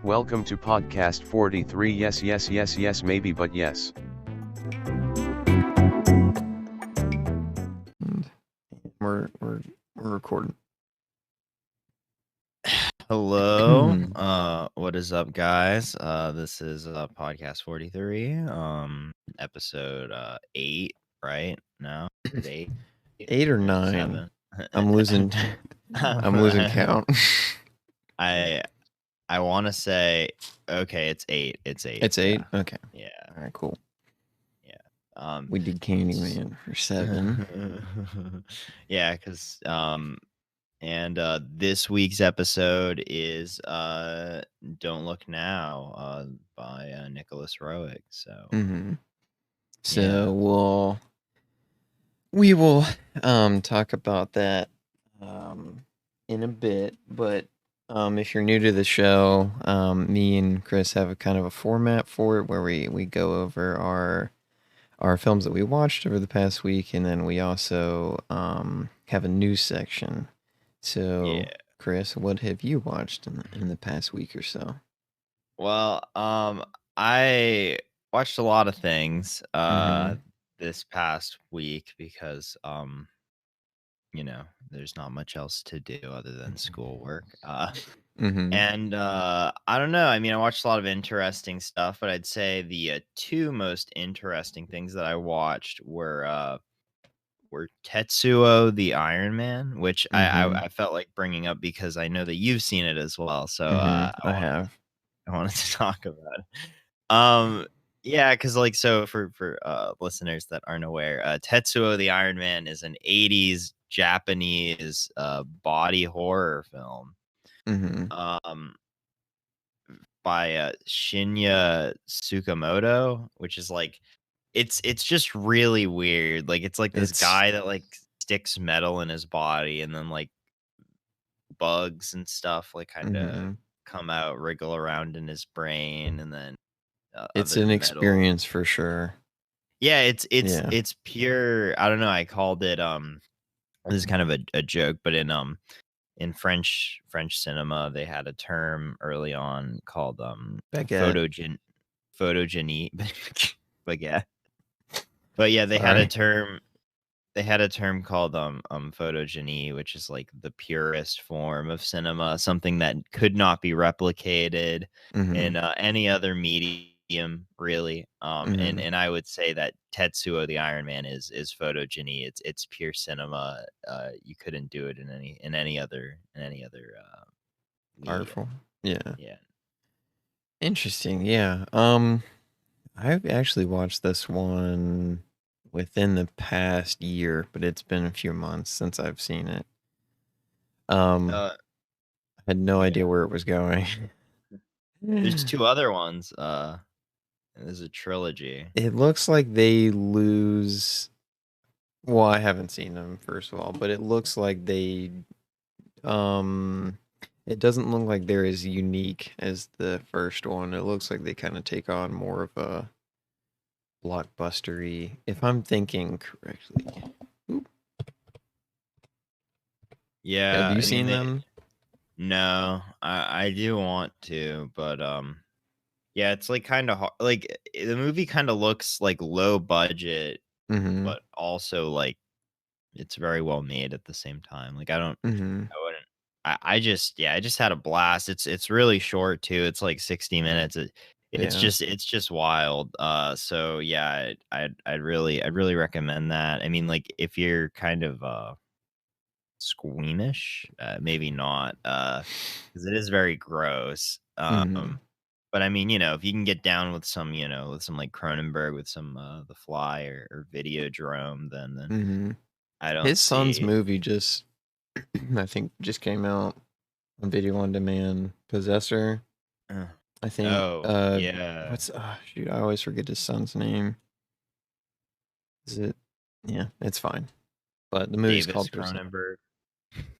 Welcome to podcast 43. Yes, maybe, but yes. And we're recording. Hello. What is up, guys? This is podcast 43, episode 8, right? No, is it 8? 8 or 9. 7. I'm losing count. I want to say, okay, it's 8. It's 8. It's 8? Yeah. Okay. Yeah. All right, cool. Yeah. We did Candyman for 7. Yeah, because and this week's episode is Don't Look Now by Nicholas Roeg. So So yeah. we will talk about that in a bit, but if you're new to the show, me and Chris have a kind of a format for it where we go over our films that we watched over the past week, and then we also have a news section. So, Yeah. Chris, what have you watched in the past week or so? Well, I watched a lot of things this past week because there's not much else to do other than schoolwork. And I don't know. I mean, I watched a lot of interesting stuff, but I'd say the two most interesting things that I watched were Tetsuo the Iron Man, which I felt like bringing up because I know that you've seen it as well. So I wanted to talk about it. Yeah, because for listeners that aren't aware, Tetsuo the Iron Man is an 80s Japanese body horror film. By Shinya Tsukamoto, which is like it's just really weird. Like it's like this guy that like sticks metal in his body and then like bugs and stuff like kind of come out, wriggle around in his brain, and then it's an experience for sure. Yeah, it's pure. I don't know. I called it this is kind of a joke, but in French cinema, they had a term early on called photogeny. Baguette. But yeah, they had a term. They had a term called photogeny, which is like the purest form of cinema, something that could not be replicated in any other medium, really. And I would say that Tetsuo the Iron Man is photogeny. It's pure cinema. You couldn't do it in any other art form. Yeah. Yeah. Interesting. Yeah. I've actually watched this one within the past year, but it's been a few months since I've seen it. I had no idea where it was going. There's two other ones. There's a trilogy. It looks like they lose. Well, I haven't seen them, first of all, but it looks like they it doesn't look like they're as unique as the first one. It looks like they kind of take on more of a blockbustery, if I'm thinking correctly. Oop. Yeah. Have you seen them? No, I do want to, but yeah, it's like kind of like the movie kind of looks like low budget, but also like it's very well made at the same time. Like I just had a blast. It's really short too. It's like 60 minutes. It's just wild. So yeah, I'd really recommend that. I mean, like if you're kind of squeamish, maybe not, because it is very gross. But I mean, if you can get down with some like Cronenberg, with some The Fly or Videodrome, then I don't. His son's movie I think just came out on video on demand. Possessor. I think. Yeah. Shoot, I always forget his son's name. Is it? Yeah, it's fine. But the movie's called Cronenberg.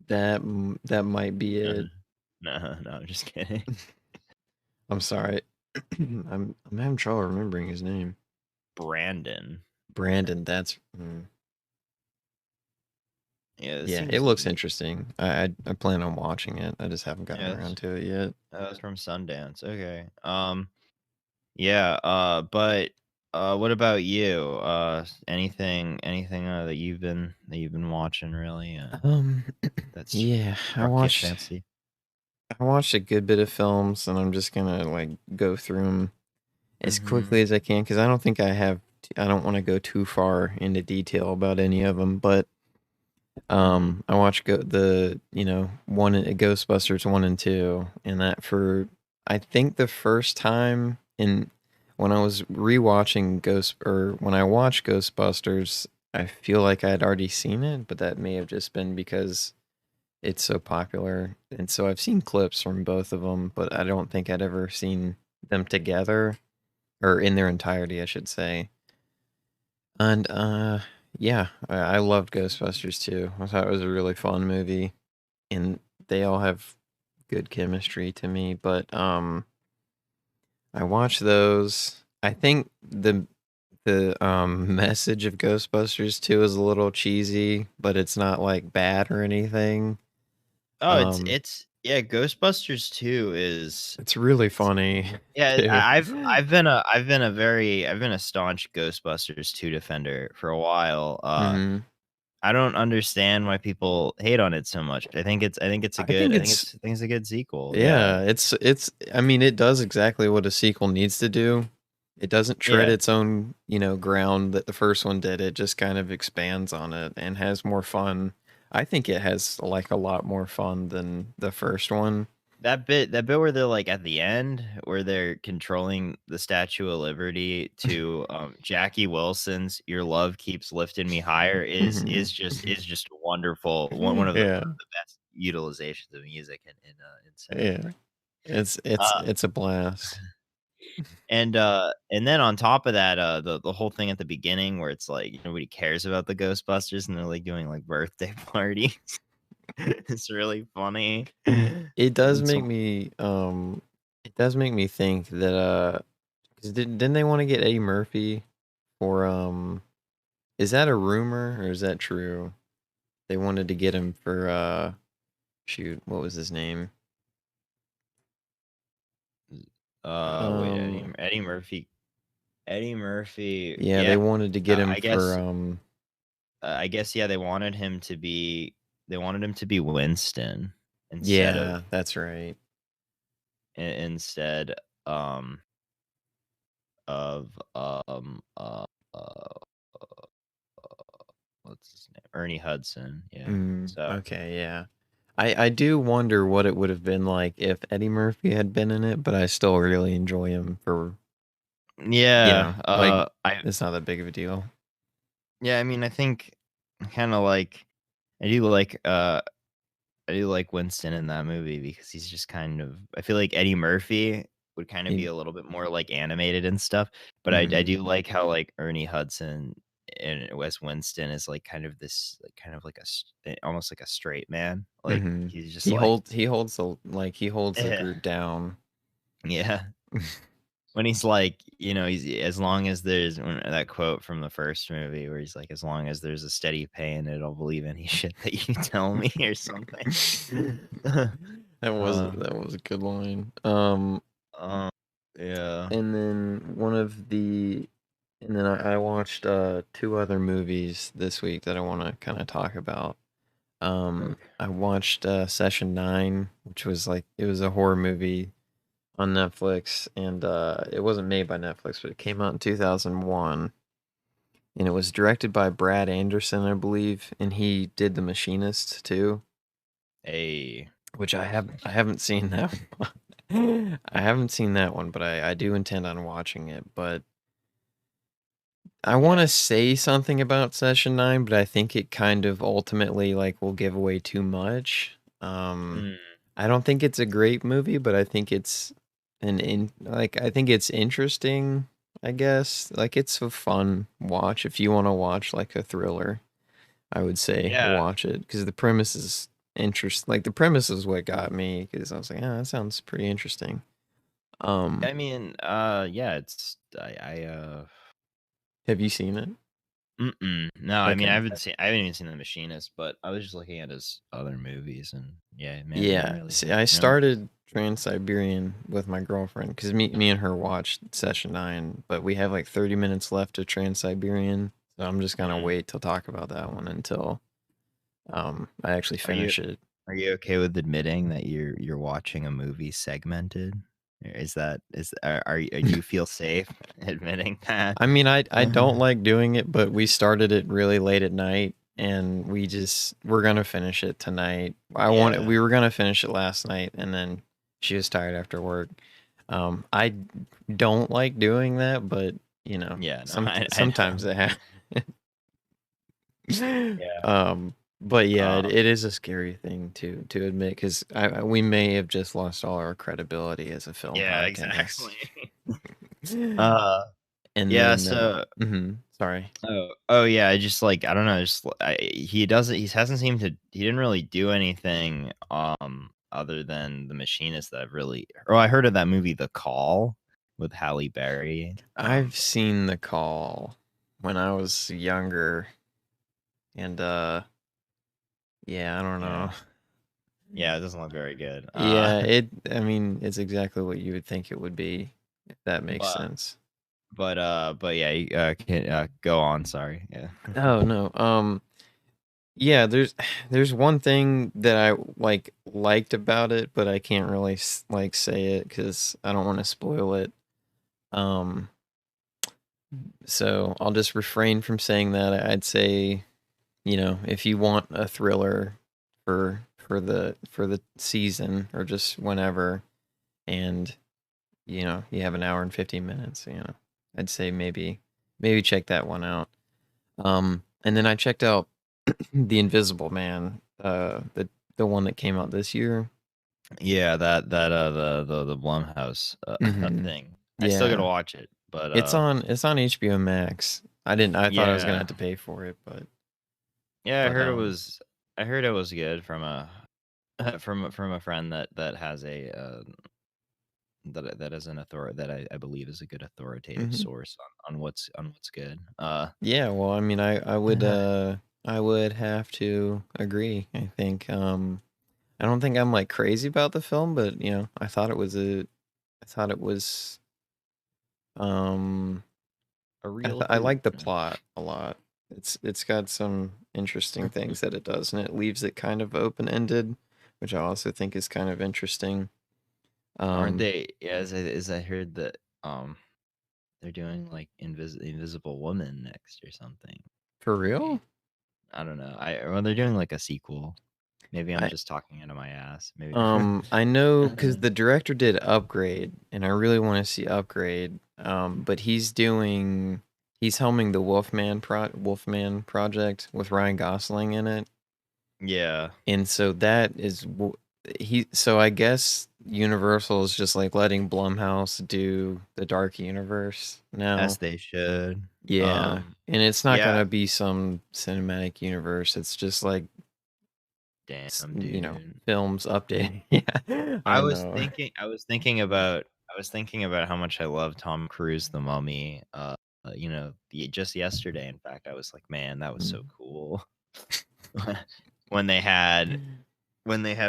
That might be it. No, I'm just kidding. I'm sorry. I'm having trouble remembering his name. Brandon. That's. Yeah, it Yeah, it seems looks neat. interesting. I plan on watching it. I just haven't gotten Yeah, around to it yet. it's from Sundance. Okay. Yeah, but what about you? Anything that you've been watching really Um, that's yeah, struck your fancy? I watched a good bit of films, and I'm just gonna like go through them as Mm-hmm. quickly as I can because I don't think I don't want to go too far into detail about any of them. But Mm-hmm. I watched the one Ghostbusters 1 and 2, and that for I think the first time in when I was rewatching when I watched Ghostbusters, I feel like I had already seen it, but that may have just been because it's so popular. And so I've seen clips from both of them, but I don't think I'd ever seen them together or in their entirety, I should say. And yeah, I loved Ghostbusters too. I thought it was a really fun movie, and they all have good chemistry to me. But I watched those. I think the message of Ghostbusters 2 is a little cheesy, but it's not like bad or anything. Oh, it's Um, it's yeah, Ghostbusters 2 is it's really it's funny yeah, too. I've been a staunch Ghostbusters 2 defender for a while. Hmm. I don't understand why people hate on it so much. I think it's a I good think I think it's it's I think it's a good sequel. Yeah. Yeah, it's I mean it does exactly what a sequel needs to do. It doesn't tread Yeah. its own, ground that the first one did. It just kind of expands on it and has more fun. I think it has like a lot more fun than the first one. That bit where they're, like, at the end, where they're controlling the Statue of Liberty to, Jackie Wilson's "Your Love Keeps Lifting Me Higher" Mhm. is just wonderful. One of the Yeah. best utilizations of music in cinema. Yeah. It's a blast. And then on top of that, the whole thing at the beginning where it's like nobody cares about the Ghostbusters and they're, like, doing, like, birthday parties. It's really funny. It does It's make me think that 'cause didn't they want to get Eddie Murphy for is that a rumor or is that true? They wanted to get him for shoot, what was his name? Wait, Um Eddie Murphy, yeah, yeah, they wanted to get him I for guess I guess, yeah, they wanted him to be Winston instead of yeah, that's right. instead, um, of, uh, what's his name? Ernie Hudson, yeah, so Okay, yeah. I do wonder what it would have been like if Eddie Murphy had been in it, but I still really enjoy him for, yeah, like it's not that big of a deal. I mean, I think kinda like I do like, I do like Winston in that movie because he's just kind of I feel like Eddie Murphy would kinda be He a little bit more, like, animated and stuff, but I mhm. do like how, like, Ernie Hudson and Wes Winston is, like, kind of this like, kind of like almost like a straight man, like, Mhm. he's just like He holds the yeah, group down. yeah. When he's like, he's as long as there's when that quote from the first movie where he's like, "As long as there's a steady pain, it'll believe any shit that you tell me," or something. Uh, That was a good line. um, yeah. And then I watched two other movies this week that I want to kind of talk about. Okay. I watched Session 9, which was it was a horror movie on Netflix, and it wasn't made by Netflix, but it came out in 2001, and it was directed by Brad Anderson, I believe, and he did The Machinist too, Hey. which I haven't seen that one. I haven't seen that one, but I do intend on watching it. But I want Yeah. to say something about Session 9, but I think it kind of ultimately will give away too much. Mm, I don't think it's a great movie, but I think it's I think it's interesting, I guess. Like it's a fun watch if you want to watch like a thriller. I would say yeah. watch it because the premise is the premise is what got me because I was like, "Oh, that sounds pretty interesting." Um, I mean, yeah, it's I have you seen it? No, I mean, I Okay. haven't even seen The Machinist, but I was just looking at his other movies, and yeah, man, Yeah. really See, good. I Really. started Trans-Siberian with my girlfriend because me and her watched session 9, but we have like 30 minutes left of Trans-Siberian, so I'm just gonna Mhm. wait to talk about that one until I actually finish it. Are you okay with admitting that you're watching a movie segmented? Do you feel safe admitting that? I mean, I don't like doing it, but we started it really late at night, and we're gonna finish it tonight. Yeah. We were gonna finish it last night, and then she was tired after work. I don't like doing that, but you know, Yeah, no, I know. sometimes it happens. Yeah. But yeah, Um, it is a scary thing to admit because we may have just lost all our credibility as a film yeah, podcast. exactly. And Yeah, then, so sorry. oh yeah, I just like I don't know, just he hasn't seemed to he didn't really do anything other than The Machinist that I've really I heard of that movie The Call with Halle Berry. I've seen The Call when I was younger, and yeah, I don't know. Yeah, it doesn't look very good. Yeah, I mean, it's exactly what you would think it would be, if that makes but sense. but yeah, you, can go on. Sorry. Yeah. Oh no. Yeah, there's one thing that I liked about it, but I can't really like say it because I don't want to spoil it. Um, so I'll just refrain from saying that. I'd say, you know, if you want a thriller for the season or just whenever, and you know you have an hour and 15 minutes, you know, I'd say maybe check that one out. And then I checked out The Invisible Man, the one that came out this year. Yeah, the Blumhouse Hmm. thing. I still gotta Yeah, watch it, but it's on HBO Max. I thought I was gonna yeah, have to pay for it, but yeah. but I heard it was good from a from a friend that has a that is an authority that I believe is a good authoritative mhm. source on what's good. Yeah. Well, I mean, I would have to agree. I think I don't think I'm like crazy about the film, but you know, I thought it was um a real I hoot. like the plot a lot. It's got some interesting things that it does, and it leaves it kind of open ended, which I also think is kind of interesting. Aren't Um, they? Yeah, as I heard that they're doing like Invisible Woman next or something. for real? I don't know. They're doing like a sequel. Maybe I'm I just talking out of my ass. Maybe. I know because the director did Upgrade, and I really want to see Upgrade. But he's helming the Wolfman project with Ryan Gosling in it. Yeah, And so that is so I guess Universal is just like letting Blumhouse do the Dark Universe as now. they should. Yeah. And it's not Yeah. gonna be some cinematic universe. It's just like Damn, you know, dude. films updating. Yeah. I know. I was thinking about how much I love Tom Cruise, The Mummy. Just yesterday, in fact, I was like, man, that was so cool. when they had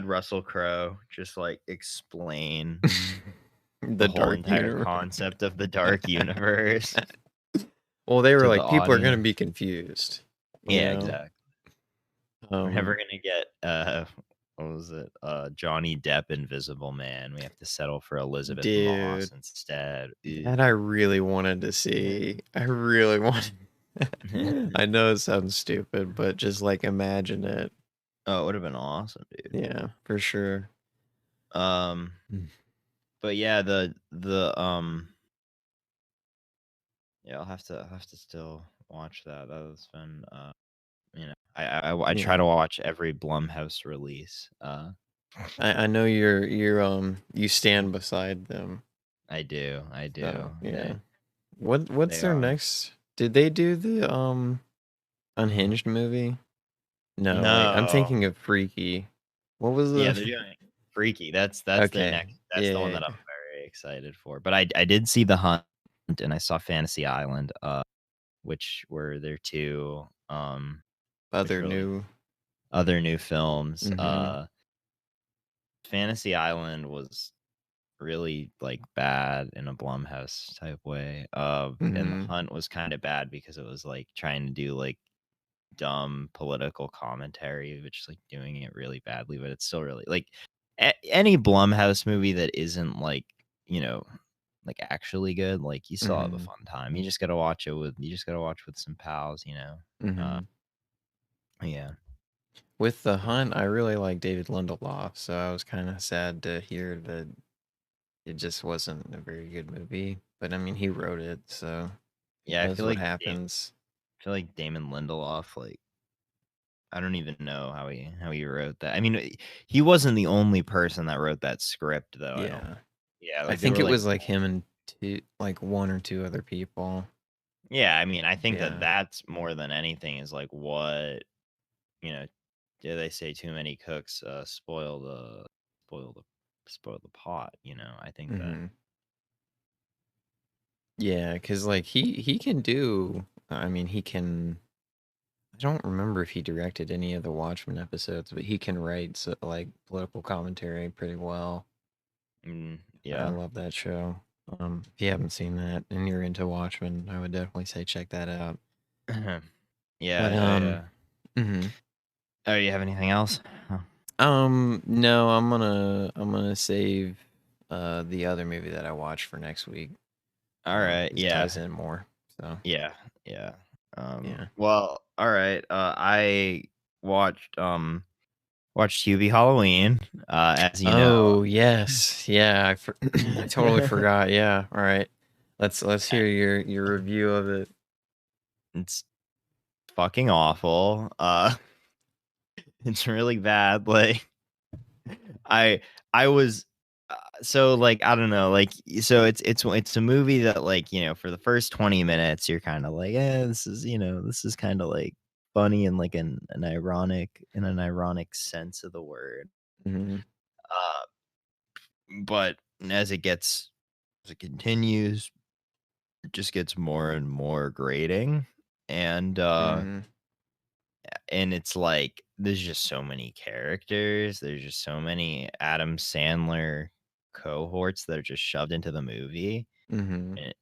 Russell Crowe just like explain the The whole Dark entire Universe. concept of the dark universe Well, they were to the like, people are gonna audience. be confused, you Yeah, know? exactly. We're never Um, gonna get what was it? Johnny Depp Invisible Man. We have to settle for Elizabeth Moss dude. instead. That I really wanted to see. I really wanted. I know it sounds stupid, but just like imagine it. Oh, it would have been awesome, dude. Yeah, for sure. Um, Mm. but yeah, yeah, I'll have to still watch that. That's been I try Yeah, to watch every Blumhouse release. I know you stand beside them. I do, I So do. yeah. They What's their are. next? Did they do the Unhinged movie? No, wait. I'm No. thinking of Freaky. What was Yeah, the? they're doing Freaky. That's their Okay. next. That's the one Yeah. that I'm very excited for. But I did see The Hunt and I saw Fantasy Island. which were their two which Other were like new. other new films. Mm-hmm. Fantasy Island was really like bad in a Blumhouse type way. And The Mm-hmm. Hunt was kind of bad because it was like trying to do like dumb political commentary, which is like doing it really badly, but it's still really like any Blumhouse movie that isn't like, like actually good, like you still have a Mm-hmm. fun time. You just gotta watch with some pals, Uh Mm-hmm. yeah. With The Hunt, I really like David Lindelof, so I was kind of sad to hear that it just wasn't a very good movie. But I mean, he wrote it, so who Yeah, knows what happens. I feel like Damon Lindelof, like I don't even know how he wrote that. I mean, he wasn't the only person that wrote that script though. I don't Yeah, Yeah, I like there think were it like was like him and one or two other people. yeah, I mean, I think that Yeah. that's more than anything is like what, you know, do they say too many cooks spoil the spoil the pot, I think that Mm-hmm. Yeah, because like he can do. I mean, he can. I don't remember if he directed any of the Watchmen episodes, but he can write like political commentary pretty well. I yeah. love that show. If you haven't seen that and you're into Watchmen, I would definitely say check that out. But Yeah. mhm. Oh, you have anything else? No, I'm gonna save the other movie that I watched for next week. All right. This Yeah. ties in more. So Yeah. Yeah. yeah. Well, all right. I watched watched Hubie Halloween, as you know. Oh yes, yeah. I totally forgot. Yeah. All right. Let's hear your review of it. It's fucking awful. It's really bad. Like I I was so like I don't know, like so it's a movie that like, for the first 20 minutes you're kind of like, "Yeah, this is kind of like funny and like an ironic sense of the word." Hmm. Uh but as it continues, it just gets more and more grating and Hmm. it's like there's just so many characters, there's just so many Adam Sandler cohorts that are just shoved into the movie, Hmm. and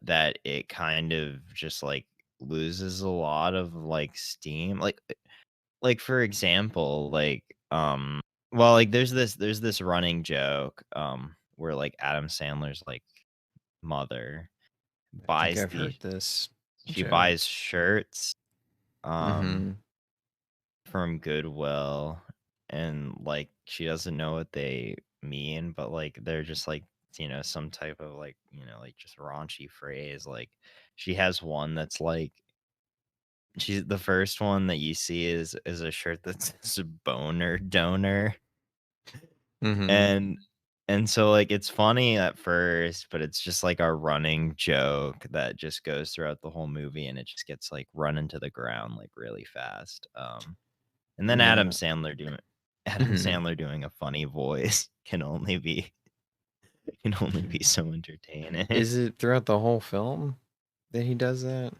that it kind of just like loses a lot of like steam, like for example, like well, like there's this running joke where like Adam Sandler's like mother I think buys I've heard these this she joke. buys shirts um Hmm. from Goodwill, and like she doesn't know what they mean, but like they're just like, some type of like, like just raunchy phrase. Like she has one that's like she's the first one that you see is a shirt that says boner donor. Hmm. And so like it's funny at first, but it's just like a running joke that just goes throughout the whole movie, and it just gets like run into the ground like really fast. And then No. Adam Hmm. Sandler doing a funny voice can only be so entertaining. Is it throughout the whole film that he does that?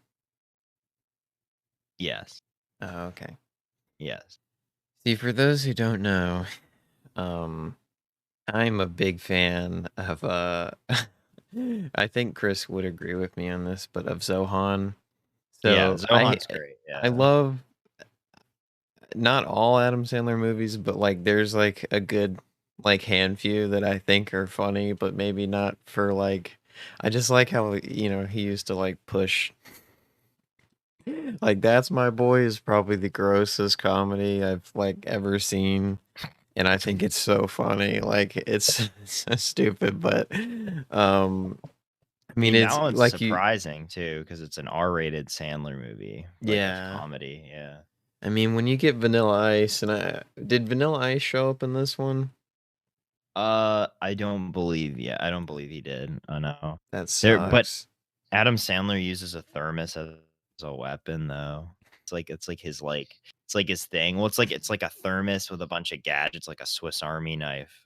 Yes. Oh, okay. Yes. See, for those who don't know, um, I'm a big fan of I think Chris would agree with me on this, but of Zohan. Yeah, So Zohan's great. I Yeah. love not all Adam Sandler movies, but like there's like a good like hand few that I think are funny, but maybe not for like I just like how he used to like push like That's My Boy is probably the grossest comedy I've like ever seen. And I think it's so funny. Like it's so stupid, but I See, mean that it's one's like you surprising too, because it's an R-rated Sandler movie, like with yeah. comedy. Yeah. I mean when you get Vanilla Ice and did Vanilla Ice show up in this one? I don't believe he did. I know. That But sucks. Adam Sandler uses a thermos as a weapon, though. It's like his thing. Well, it's like a thermos with a bunch of gadgets, like a Swiss Army knife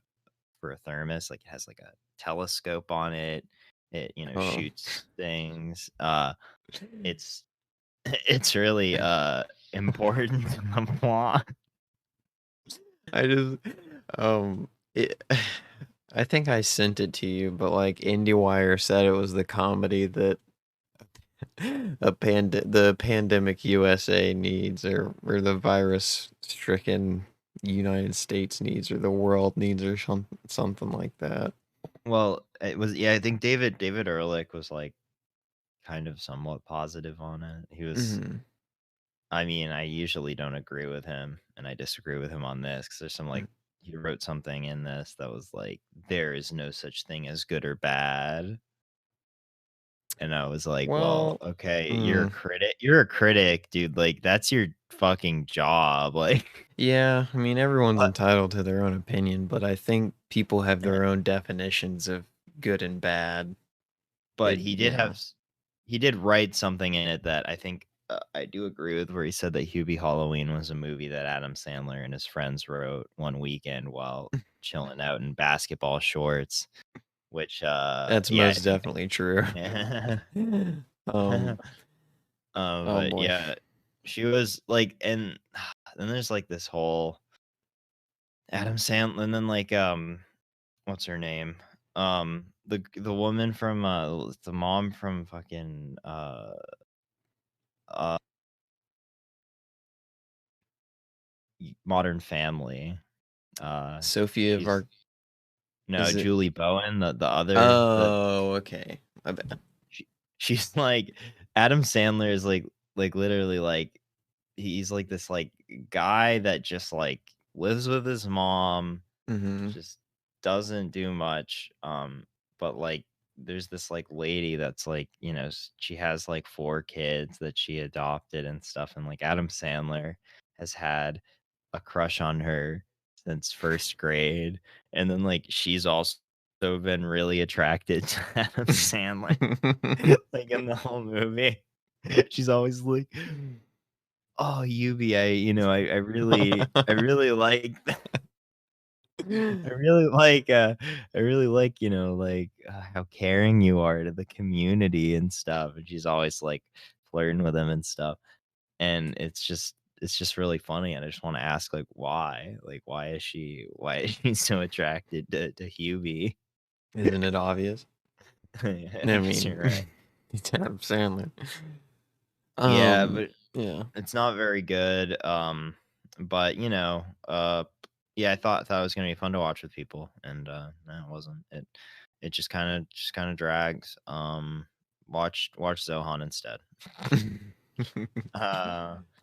for a thermos. Like it has like a telescope on it. It Oh. shoots things. It's it's really important to the plot. I just it, I think I sent it to you, but like IndieWire said it was the comedy that the pandemic USA needs, or the virus stricken United States needs, or the world needs, or something like that. Well, it was, yeah, I think David Ehrlich was like kind of somewhat positive on it. He was, I mean, I usually don't agree with him, and I disagree with him on this because there's some like he wrote something in this that was like, there is no such thing as good or bad. And I was like, well, Well, okay, you're a critic. You're a critic, dude. Like, that's your fucking job. Like, yeah, I mean, everyone's entitled to their own opinion, but I think people have their own definitions of good and bad. but he did write something in it that I think I do agree with, where he said that Hubie Halloween was a movie that Adam Sandler and his friends wrote one weekend while chilling out in basketball shorts, which that's yeah, most definitely true. but boy. yeah, she was like, and then there's like this whole Adam Sandler, and then like what's her name? The woman from the mom from fucking uh Modern Family. Sophia She's no is it? Julie Bowen, the other Oh, okay. My bad. she's like Adam Sandler is like literally like he's like this like guy that just like lives with his mom, just doesn't do much. But like there's this like lady that's like, she has like 4 kids that she adopted and stuff, and like Adam Sandler has had a crush on her since first grade, and then like she's also been really attracted to Adam Sandler. Like in the whole movie, she's always like, "Oh, Yubi, I really like, I really like, like how caring you are to the community and stuff." And she's always like flirting with him and stuff, and it's just really funny. And I just want to ask, like, why? Like, why is she so attracted to Hubie? Isn't it obvious? I I guess mean, you're right. it's Adam Sandler. Yeah, but Yeah. it's not very good. But yeah, I thought it was gonna be fun to watch with people, and no, it wasn't. It just kind of drags. Watch Zohan instead.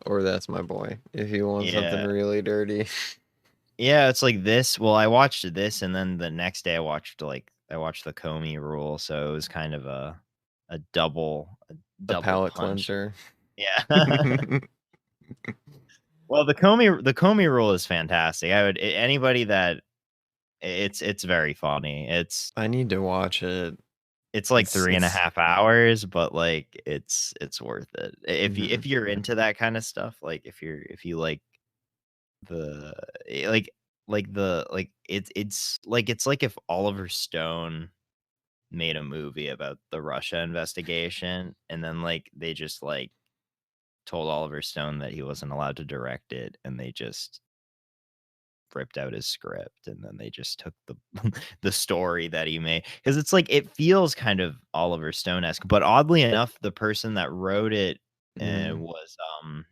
Or That's My Boy, if you want something Yeah. really dirty. Yeah, it's like this. Well, I watched this, and then the next day I watched the Comey Rule, so it was kind of a double A palate punch. cleanser. Yeah. Well, the Comey Rule is fantastic. Anybody that it's very funny. I need to watch it. It's like 3.5 hours, but like it's worth it. If you're into that kind of stuff, like if you like the it's like if Oliver Stone made a movie about the Russia investigation, and then like they just like told Oliver Stone that he wasn't allowed to direct it, and they just ripped out his script, and then they just took the the story that he made, because it's like it feels kind of Oliver Stone-esque, but oddly enough, the person that wrote it was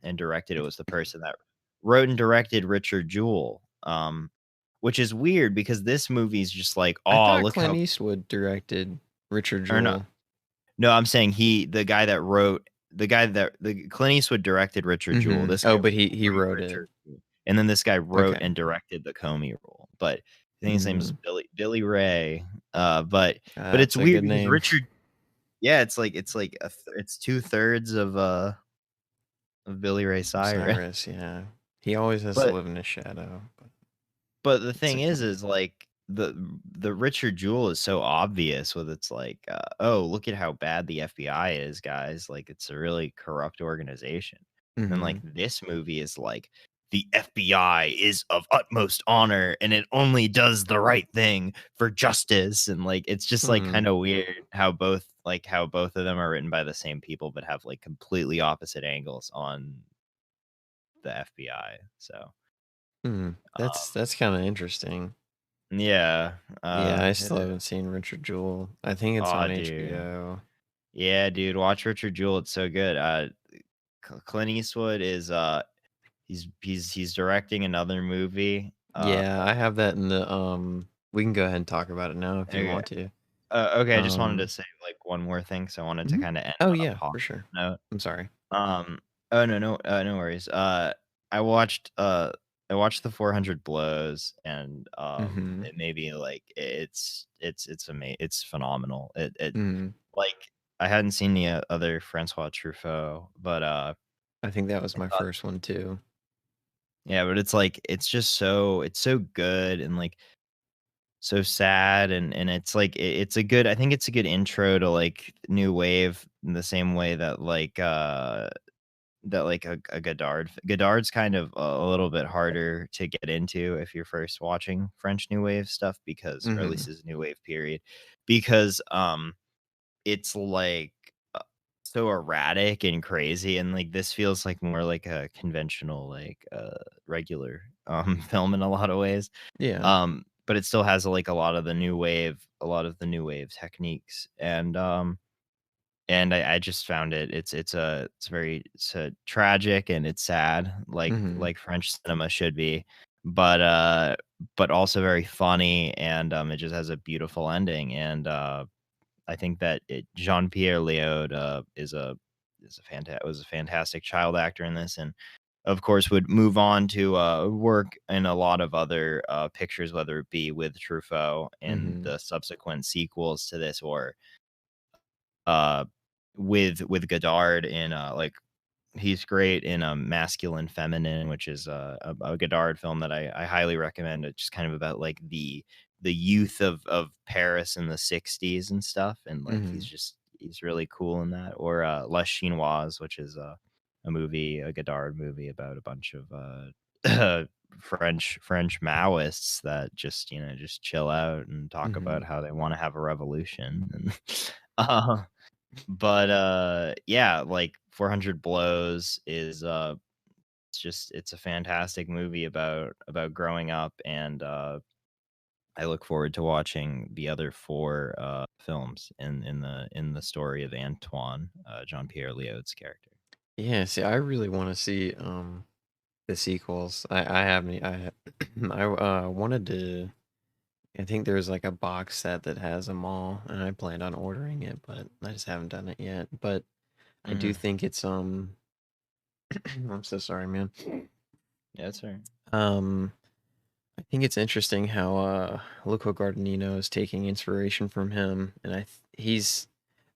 and directed it was the person that wrote and directed Richard Jewell, which is weird because this movie's just like, I oh, thought look Clint how, Eastwood directed Richard or no, Jewell. no, I'm saying the guy that Clint Eastwood directed Richard Jewell. This guy but he wrote it. And then this guy wrote Okay. and directed the Comey Rule. But I think his name is Billy Ray. But it's weird because name. Richard, yeah, it's 2/3 of Billy Ray Cyrus. Yeah. He always has to live in his shadow. But the thing is like the Richard Jewell is so obvious with its like, oh, look at how bad the FBI is, guys. Like it's a really corrupt organization. And like this movie is like, the FBI is of utmost honor and it only does the right thing for justice. And like it's just like kind of weird how both of them are written by the same people but have like completely opposite angles on the FBI. So That's kind of interesting. yeah. Yeah, I still haven't seen Richard Jewell. I think it's on Dude. HBO. Yeah, dude, watch Richard Jewell. It's so good. Clint Eastwood is he's directing another movie. Yeah, I have that in the we can go ahead and talk about it now if you Okay. want to. Okay, I just wanted to say like one more thing, so I wanted to kind of end Oh on a yeah, for positive sure. note. I'm sorry. Oh no worries. I watched the 400 Blows, and it may be like it's phenomenal. It like I hadn't seen the other Francois Truffaut, but I think that was my first one too. yeah, but it's like it's so good and like so sad, and it's like it's a good, I think it's a good intro to like new wave in the same way that a Godard's kind of a little bit harder to get into if you're first watching French new wave stuff, because or at least his new wave period, because it's like so erratic and crazy, and like this feels like more like a conventional like regular film in a lot of ways. Yeah. But it still has like a lot of the new wave techniques, and I just found it's a tragic and it's sad, like French cinema should be, but also very funny, and it just has a beautiful ending, and I think that Jean-Pierre Léaud was a fantastic child actor in this, and of course would move on to work in a lot of other pictures, whether it be with Truffaut and the subsequent sequels to this, or uh, with Godard in like he's great in Masculine Feminine, which is a Godard film that I highly recommend. It's just kind of about like the youth of Paris in the 60s and stuff, and like he's really cool in that. Or Les Chinois, which is a Godard movie about a bunch of French Maoists that just chill out and talk about how they want to have a revolution. And but yeah, like 400 Blows is it's a fantastic movie about growing up, and I look forward to watching the other four films in the story of Antoine, Jean-Pierre Léaud's character. Yeah, see, I really want to see the sequels. I haven't I wanted to. I think there's like a box set that has them all, and I planned on ordering it, but I just haven't done it yet. But I do think it's I'm so sorry, man. Yeah, that's right. I think it's interesting how Luca Guadagnino is taking inspiration from him, and he's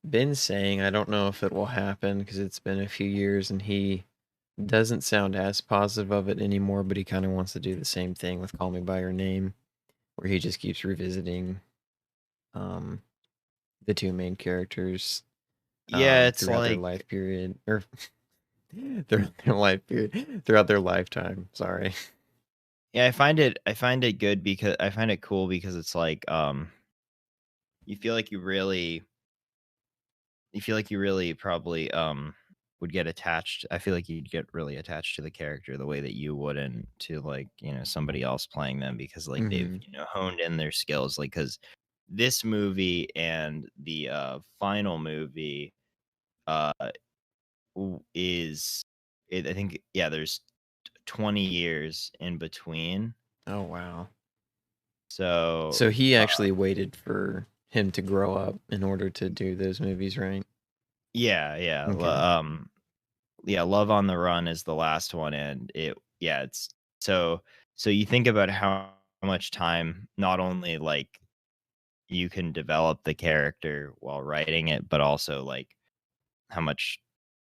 been saying, I don't know if it will happen because it's been a few years and he doesn't sound as positive of it anymore, but he kind of wants to do the same thing with Call Me by Your Name, where he just keeps revisiting um the two main characters Yeah, it's throughout their like life period, or their life period, throughout their lifetime. Sorry. yeah, I find it good because I find it cool because it's like you feel like you really probably would get attached. I feel like you'd get really attached to the character the way that you wouldn't to like, somebody else playing them, because like they've, honed in their skills, like cuz this movie and the final movie uh is I think, yeah, there's 20 years in between. Oh wow. So So he actually waited for him to grow up in order to do those movies, right? yeah. Okay. Yeah, Love on the Run is the last one, and it's so you think about how much time not only like you can develop the character while writing it, but also like how much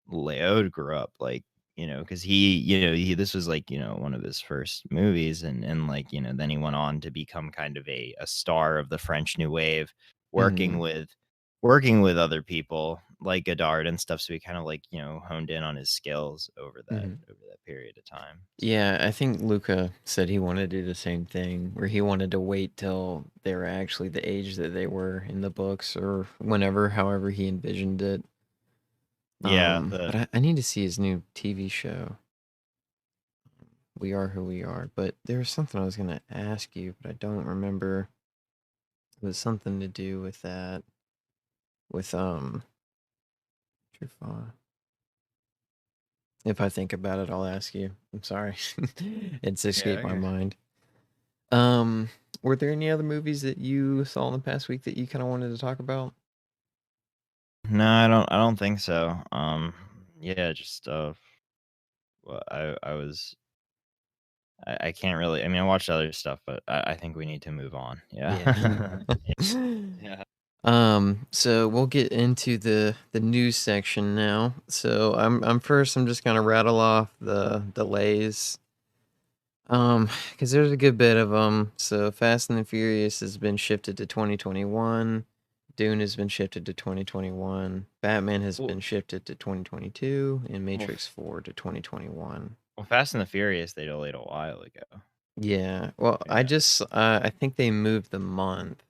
Leod grew up, like, because he this was like, one of his first movies, and like, then he went on to become kind of a star of the French New Wave, working with other people like Godard and stuff, so he kind of like honed in on his skills over that Mhm. period of time. Yeah, I think Luca said he wanted to do the same thing, where he wanted to wait till they were actually the age that they were in the books, or whenever, however he envisioned it. Yeah, But I need to see his new TV show. We Are Who We Are. But there was something I was gonna ask you, but I don't remember. It was something to do with that. With Truffaut. If I think about it, I'll ask you. I'm sorry. It's escaped my okay. mind. Were there any other movies that you saw in the past week that you kind of wanted to talk about? No, I don't think so. Yeah, just well, I can't really. I mean, I watched other stuff, but I think we need to move on. Yeah. Yeah. So we'll get into the news section now. So I'm just gonna rattle off the delays. Because there's a good bit of them. So Fast and the Furious has been shifted to 2021. Dune has been shifted to 2021. Batman has Well, been shifted to 2022, and well, Matrix 4 to 2021. well, Fast and the Furious they delayed a while ago. Yeah. Well, Yeah. I think they moved the month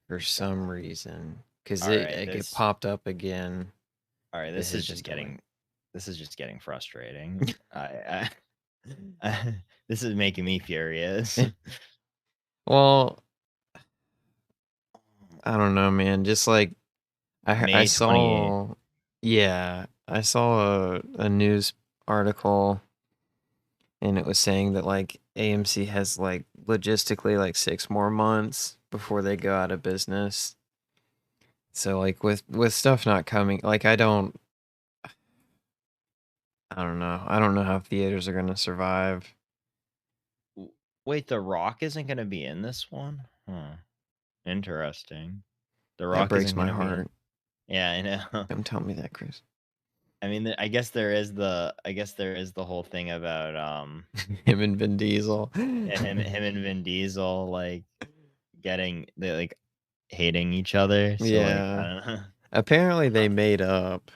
for Moved the some month. reason because All right, it popped up again. all right. It had been delayed. This is just getting frustrating. This is making me furious. Well, I don't know, man. Just like I May 28th. saw, yeah, I saw a news article, and it was saying that like AMC has like logistically like 6 more months before they go out of business. So like with stuff not coming, like I don't know. I don't know how theaters are gonna survive. Wait, The Rock isn't going to be in this one? Huh. Interesting. The That Rock breaks isn't my going to be in. heart. Yeah, I know. Don't tell me that, Chris. I mean, I guess there is the whole thing about Him and Vin Diesel. yeah, him and Vin Diesel like they like hating each other. So like I Yeah. don't know. Apparently they made up.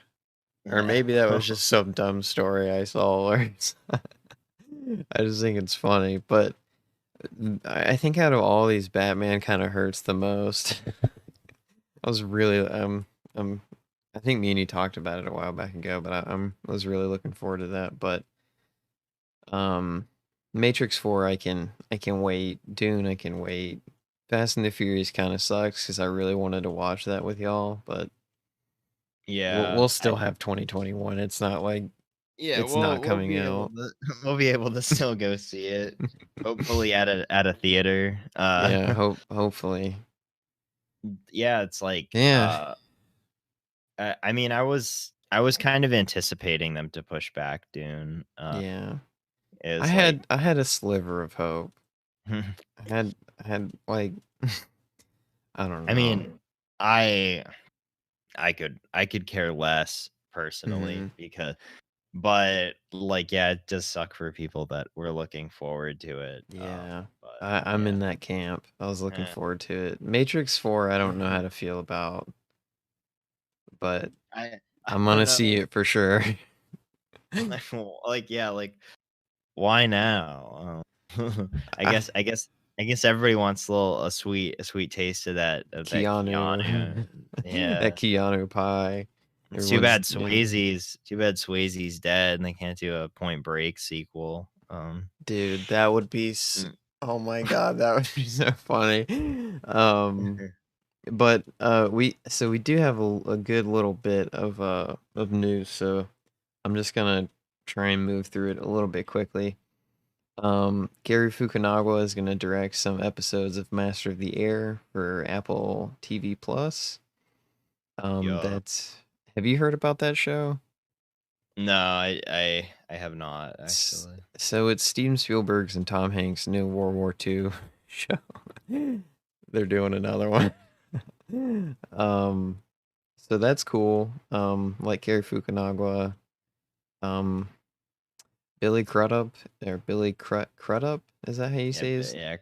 Or Yeah. maybe that was just some dumb story I saw. Or I just think it's funny. But I think out of all these, Batman kind of hurts the most. I was really I think me and you talked about it a while back ago, but I was really looking forward to that. But um, Matrix 4, I can wait. Dune, I can wait. Fast and the Furious kind of sucks because I really wanted to watch that with y'all, but Yeah. we'll still have 2021. It's not like Yeah, it's not we'll coming be able out. to we'll be able to still go see it. Hopefully at a theater. Yeah, hopefully. Yeah, it's like Yeah, I mean, I was kind of anticipating them to push back Dune. yeah. Is like I had a sliver of hope. I had like I don't I know. mean, I could care less personally Mhm. because but like yeah, it does suck for people that were looking forward to it. Yeah. But I'm yeah. in that camp. I was looking eh. forward to it. Matrix 4, I don't know how to feel about, but I I'm don't gonna know. see it for sure. Like yeah, like why now? I, I guess everybody wants a sweet taste of that Keanu, Keanu. that Yeah. Keanu pie. It's Everyone's yeah. Too bad Swayze's dead and they can't do a Point Break sequel. Dude, that would be Mm. oh my god, that would be so funny. Um but we do have a good little bit of news, so I'm just gonna try and move through it a little bit quickly. Gary Fukunaga is gonna direct some episodes of Master of the Air for Apple TV Plus. Yeah. That's have you heard about that show? No, I have not actually. So it's Steven Spielberg's and Tom Hanks' new World War II show. They're doing another one. um, so that's cool. Like Gary Fukunaga, um, Billy Crudup or Crudup, is that how you Yeah, say his? yeah,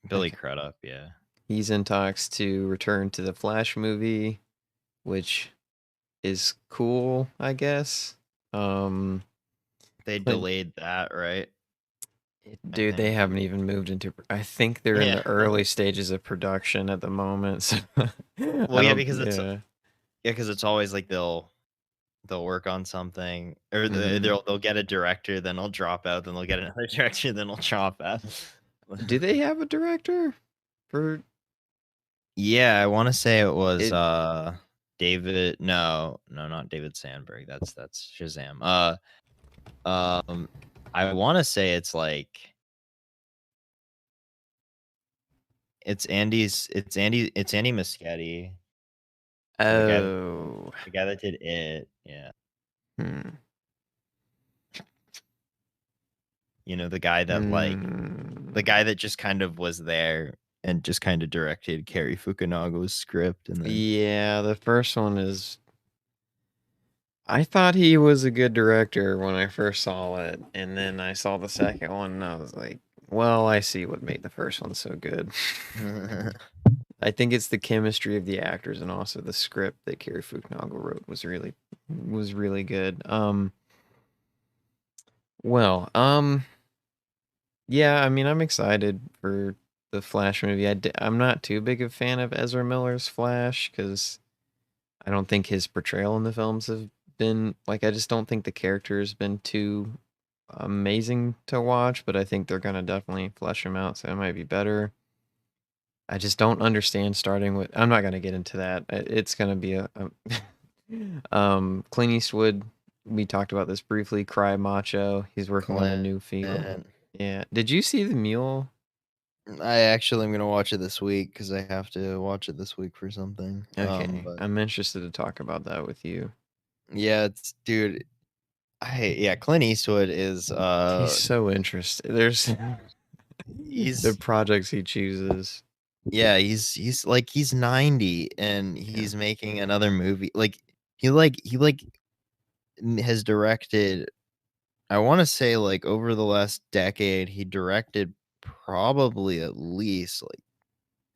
Billy Okay. Crudup, yeah. He's in talks to return to the Flash movie, which is cool, I guess. They Clint, delayed that, right? I dude, they think. haven't even moved into. I think they're in Yeah. the early stages of production at the moment. So Well, I yeah, don't. because it's Yeah. it's always like they'll work on something, or Hmm. they'll get a director, then they'll drop out, then they'll get another director, then they'll drop out. Do they have a director for Yeah, I want to say it was it? David. No, not David Sandberg. That's Shazam. I want to say it's like it's Andy Muschietti, the guy that Oh. did it. Yeah, Hmm. the guy that the Hmm. guy that just kind of was there and just kind of directed Cary Fukunaga's script, and then Yeah, the first one is. I thought he was a good director when I first saw it, and then I saw the second one, and I was like, "Well, I see what made the first one so good." I think it's the chemistry of the actors and also the script that Cary Fukunaga wrote was really good. Well, yeah, I mean, I'm excited for the Flash movie. I'm not too big a fan of Ezra Miller's Flash because I don't think his portrayal in the films have been like I just don't think the character has been too amazing to watch, but I think they're gonna definitely flesh him out, so it might be better. I just don't understand starting with. I'm not gonna get into that. It's gonna be Clint Eastwood. We talked about this briefly. Cry Macho. He's working on a Clint. new film. Yeah. Did you see the Mule? I actually am gonna watch it this week because I have to watch it this week for something. Okay, But I'm interested to talk about that with you. yeah, it's dude. Clint Eastwood is He's so interesting. There's the he's projects he chooses. yeah, he's like he's 90 and Yeah. he's making another movie. Like he has directed, I want to say, like, over the last decade he directed probably at least like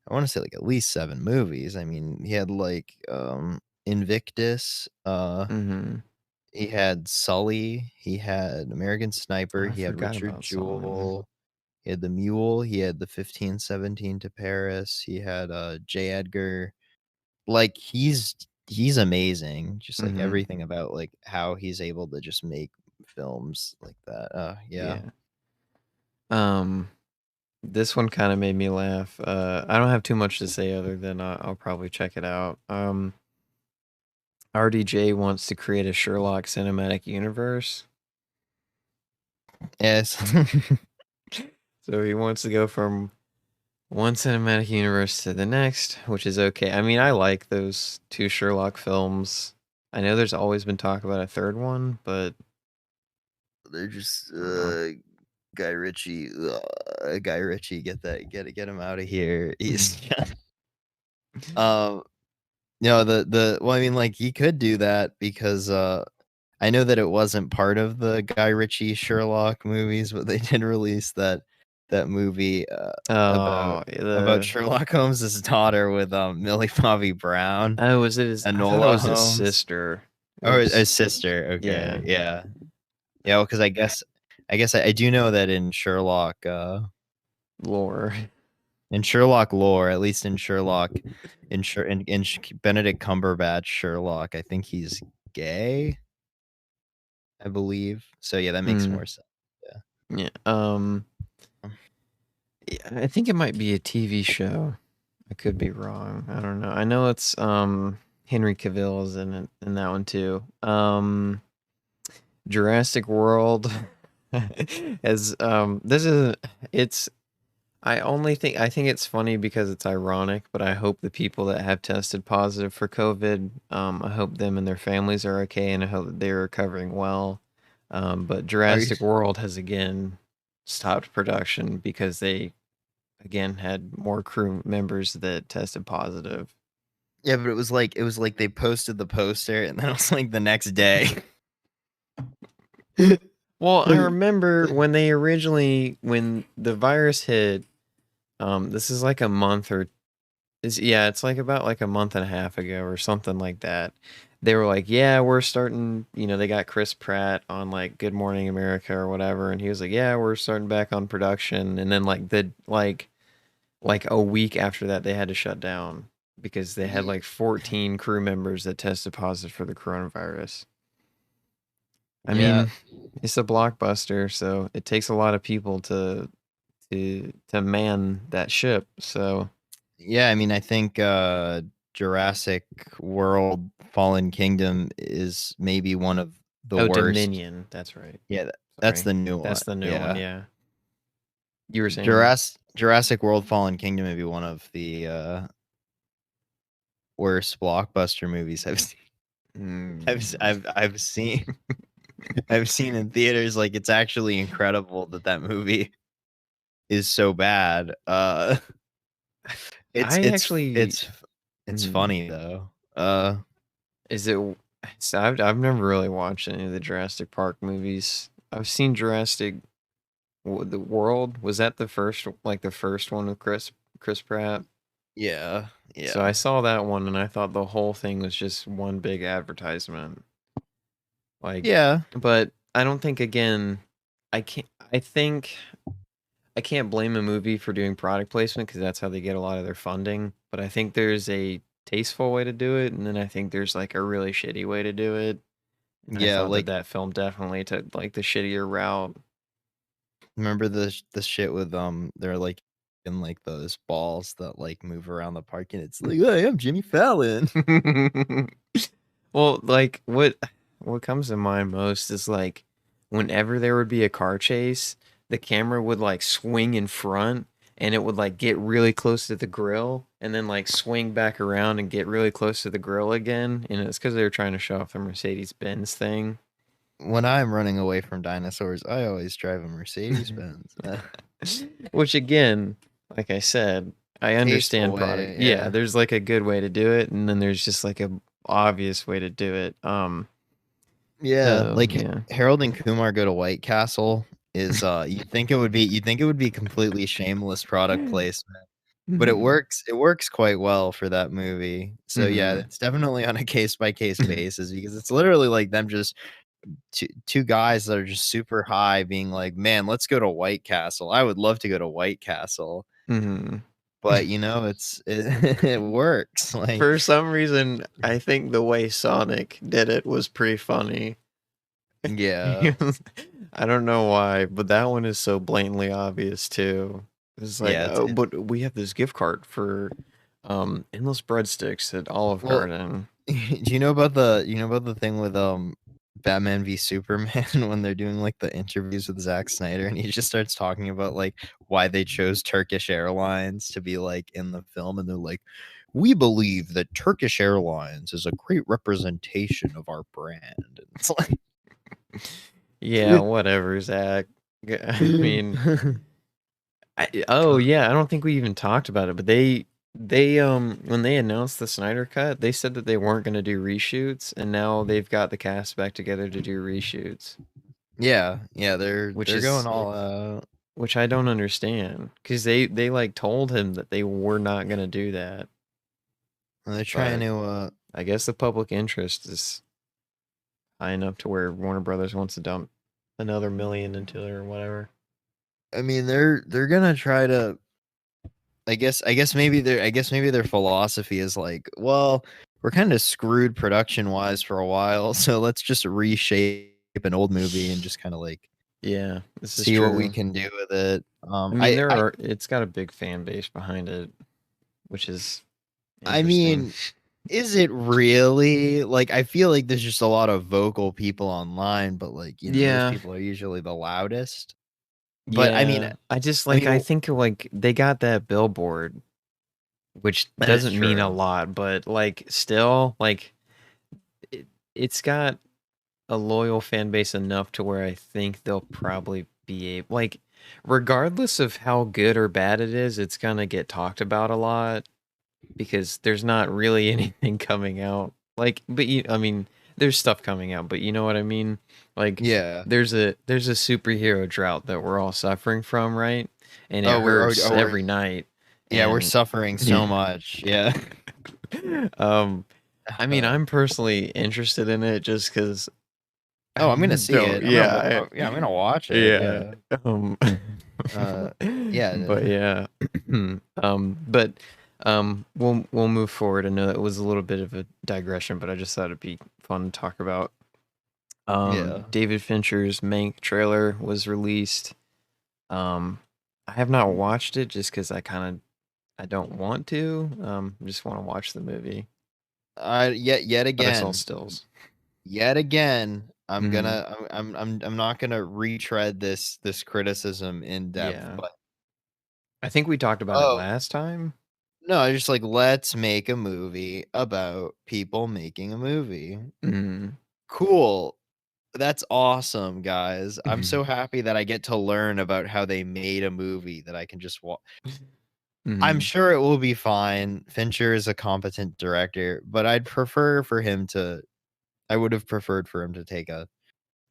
I want to say like at least 7 movies. I mean, he had like Invictus, Mm-hmm. he had Sully, he had American Oh, Sniper, I he had forgot Richard about Sully. Jewell, he had The Mule, he had the 1517 to Paris, he had J. Edgar. Like he's amazing. Just like Mm-hmm. everything about like how he's able to just make films like that. Yeah. Yeah. Um, this one kind of made me laugh. I don't have too much to say other than I'll probably check it out. RDJ wants to create a Sherlock cinematic universe. Yes. So he wants to go from one cinematic universe to the next, which is okay. I mean, I like those two Sherlock films. I know there's always been talk about a third one, but They're just I don't know. Guy Ritchie. Guy Ritchie, get him out of here. He's um no, the well, I mean, like, he could do that because I know that it wasn't part of the Guy Ritchie Sherlock movies, but they did release that movie Oh, about the Sherlock Holmes' daughter with Millie Bobby Brown, oh, was it his? I thought it Enola was his Holmes. sister. Or his Oops. sister. Yeah, Okay, yeah. Yeah, because I do know that in Sherlock, lore. lore, at least in Sherlock, Benedict Cumberbatch Sherlock, I think he's gay, I believe. So yeah, that makes Hmm. more sense. Yeah. Yeah. Yeah, I think it might be a TV show. I could be wrong. I don't know. I know it's Henry Cavill is in it, in that one too. Jurassic World as this is it's I think it's funny because it's ironic, but I hope the people that have tested positive for COVID, I hope them and their families are okay, and I hope that they're recovering well. But Are you? Jurassic World has again stopped production because they again had more crew members that tested positive. Yeah, but it was like they posted the poster, and then it was like the next day. Well, I remember when the virus hit, this is like a month or it's like about like a month and a half ago or something like that. they were like, yeah, we're starting, they got Chris Pratt on like Good Morning America or whatever, and he was like, yeah, we're starting back on production, and then like a week after that they had to shut down because they had like 14 crew members that tested positive for the coronavirus. I Yeah. mean, it's a blockbuster, so it takes a lot of people to man that ship. So Yeah, I mean, I think Jurassic World Fallen Kingdom is maybe one of the worst. Dominion, that's right. Yeah, that's Sorry, the new one. that's the new one. Yeah. Yeah, you were saying. Jurassic World Fallen Kingdom may be one of the worst blockbuster movies I've seen. I've seen I've seen in theaters. Like, it's actually incredible that movie is so bad. It's I actually. funny though. Is it? So I've never really watched any of the Jurassic Park movies. I've seen Jurassic the World. Was that the first one with Chris Pratt? Yeah, So I yeah. saw that one and I thought the whole thing was just one big advertisement. Like, Yeah. but I don't think again. I think I can't blame a movie for doing product placement because that's how they get a lot of their funding. But I think there's a tasteful way to do it, and then I think there's like a really shitty way to do it. And I Yeah, thought like, that film definitely took like the shittier route. remember the shit with they're like in like those balls that like move around the park and it's like, "Hey, I'm Jimmy Fallon." Well, like what comes to mind most is like whenever there would be a car chase, the camera would like swing in front and it would like get really close to the grill and then like swing back around and get really close to the grill again. And it's because they were trying to show off the Mercedes Benz thing. When I'm running away from dinosaurs, I always drive a Mercedes Benz. Which again, like I said, I understand Tasteful product. way, Yeah, yeah. there's like a good way to do it, and then there's just like a obvious way to do it. Yeah, So like yeah. Harold and Kumar Go to White Castle is you'd think it would be completely shameless product placement. But Mhm. it works quite well for that movie. So yeah, Mhm. it's definitely on a case by case basis because it's literally like them just two guys that are just super high being like, "Man, let's go to White Castle. I would love to go to White Castle." Mhm. But it works. Like, For some reason, I think the way Sonic did it was pretty funny. yeah. I don't know why, but that one is so blatantly obvious too. It's like, Yeah, oh, but we have this gift card for endless breadsticks at Olive well, Garden. do you know about the thing with Batman v Superman when they're doing like the interviews with Zack Snyder and he just starts talking about like why they chose Turkish Airlines to be like in the film and they're like, "We believe that Turkish Airlines is a great representation of our brand." And it's like, Yeah, whatever, Zach. I mean, oh yeah, I don't think we even talked about it, but they when they announced the Snyder Cut, they said that they weren't going to do reshoots, and now they've got the cast back together to do reshoots, yeah, which they're going is all out. which I don't understand because they like told him that they were not going to do that, They're trying but to I guess the public interest is high enough to where Warner Brothers wants to dump another million into it or whatever. I mean, they're gonna try to. I guess maybe their philosophy is like, well, we're kind of screwed production wise for a while, so let's just reshape an old movie and just kind of like Yeah, this is see what we true. can do with it. I mean, it's got a big fan base behind it, which is I interesting. mean, is it really? Like, I feel like there's just a lot of vocal people online, but like, those Yeah, people are usually the loudest. But yeah. I just I like mean, I think like they got that billboard, which that is doesn't mean a true. lot, but like still like it's got a loyal fan base enough to where I think they'll probably be able like regardless of how good or bad it is, it's gonna get talked about a lot because there's not really anything coming out. Like, but I mean, there's stuff coming out, but you know what I mean? Like, Yeah. there's a superhero drought that we're all suffering from, right? And it Oh, hurts we're every night. yeah, we're And suffering so yeah. much. Yeah. um I mean, I'm personally interested in it just because. Oh, I'm gonna see it. Yeah, I'm gonna watch it. yeah. Yeah. But yeah, but we'll move forward. I know it was a little bit of a digression, but I just thought it'd be fun to talk about. Yeah. David Fincher's Mank trailer was released. I have not watched it just because I don't want to. Just want to watch the movie. Yet But I saw again, stills. yet again, Mhm. I'm not gonna retread this criticism in depth, Yeah. but I think we talked about it oh last time. no, I just like let's make a movie about people making a movie. Mhm. Cool. That's awesome, guys. I'm Mhm. so happy that I get to learn about how they made a movie that I can just watch. I'm Mhm. sure it will be fine. Fincher is a competent director, but I would have preferred for him to take a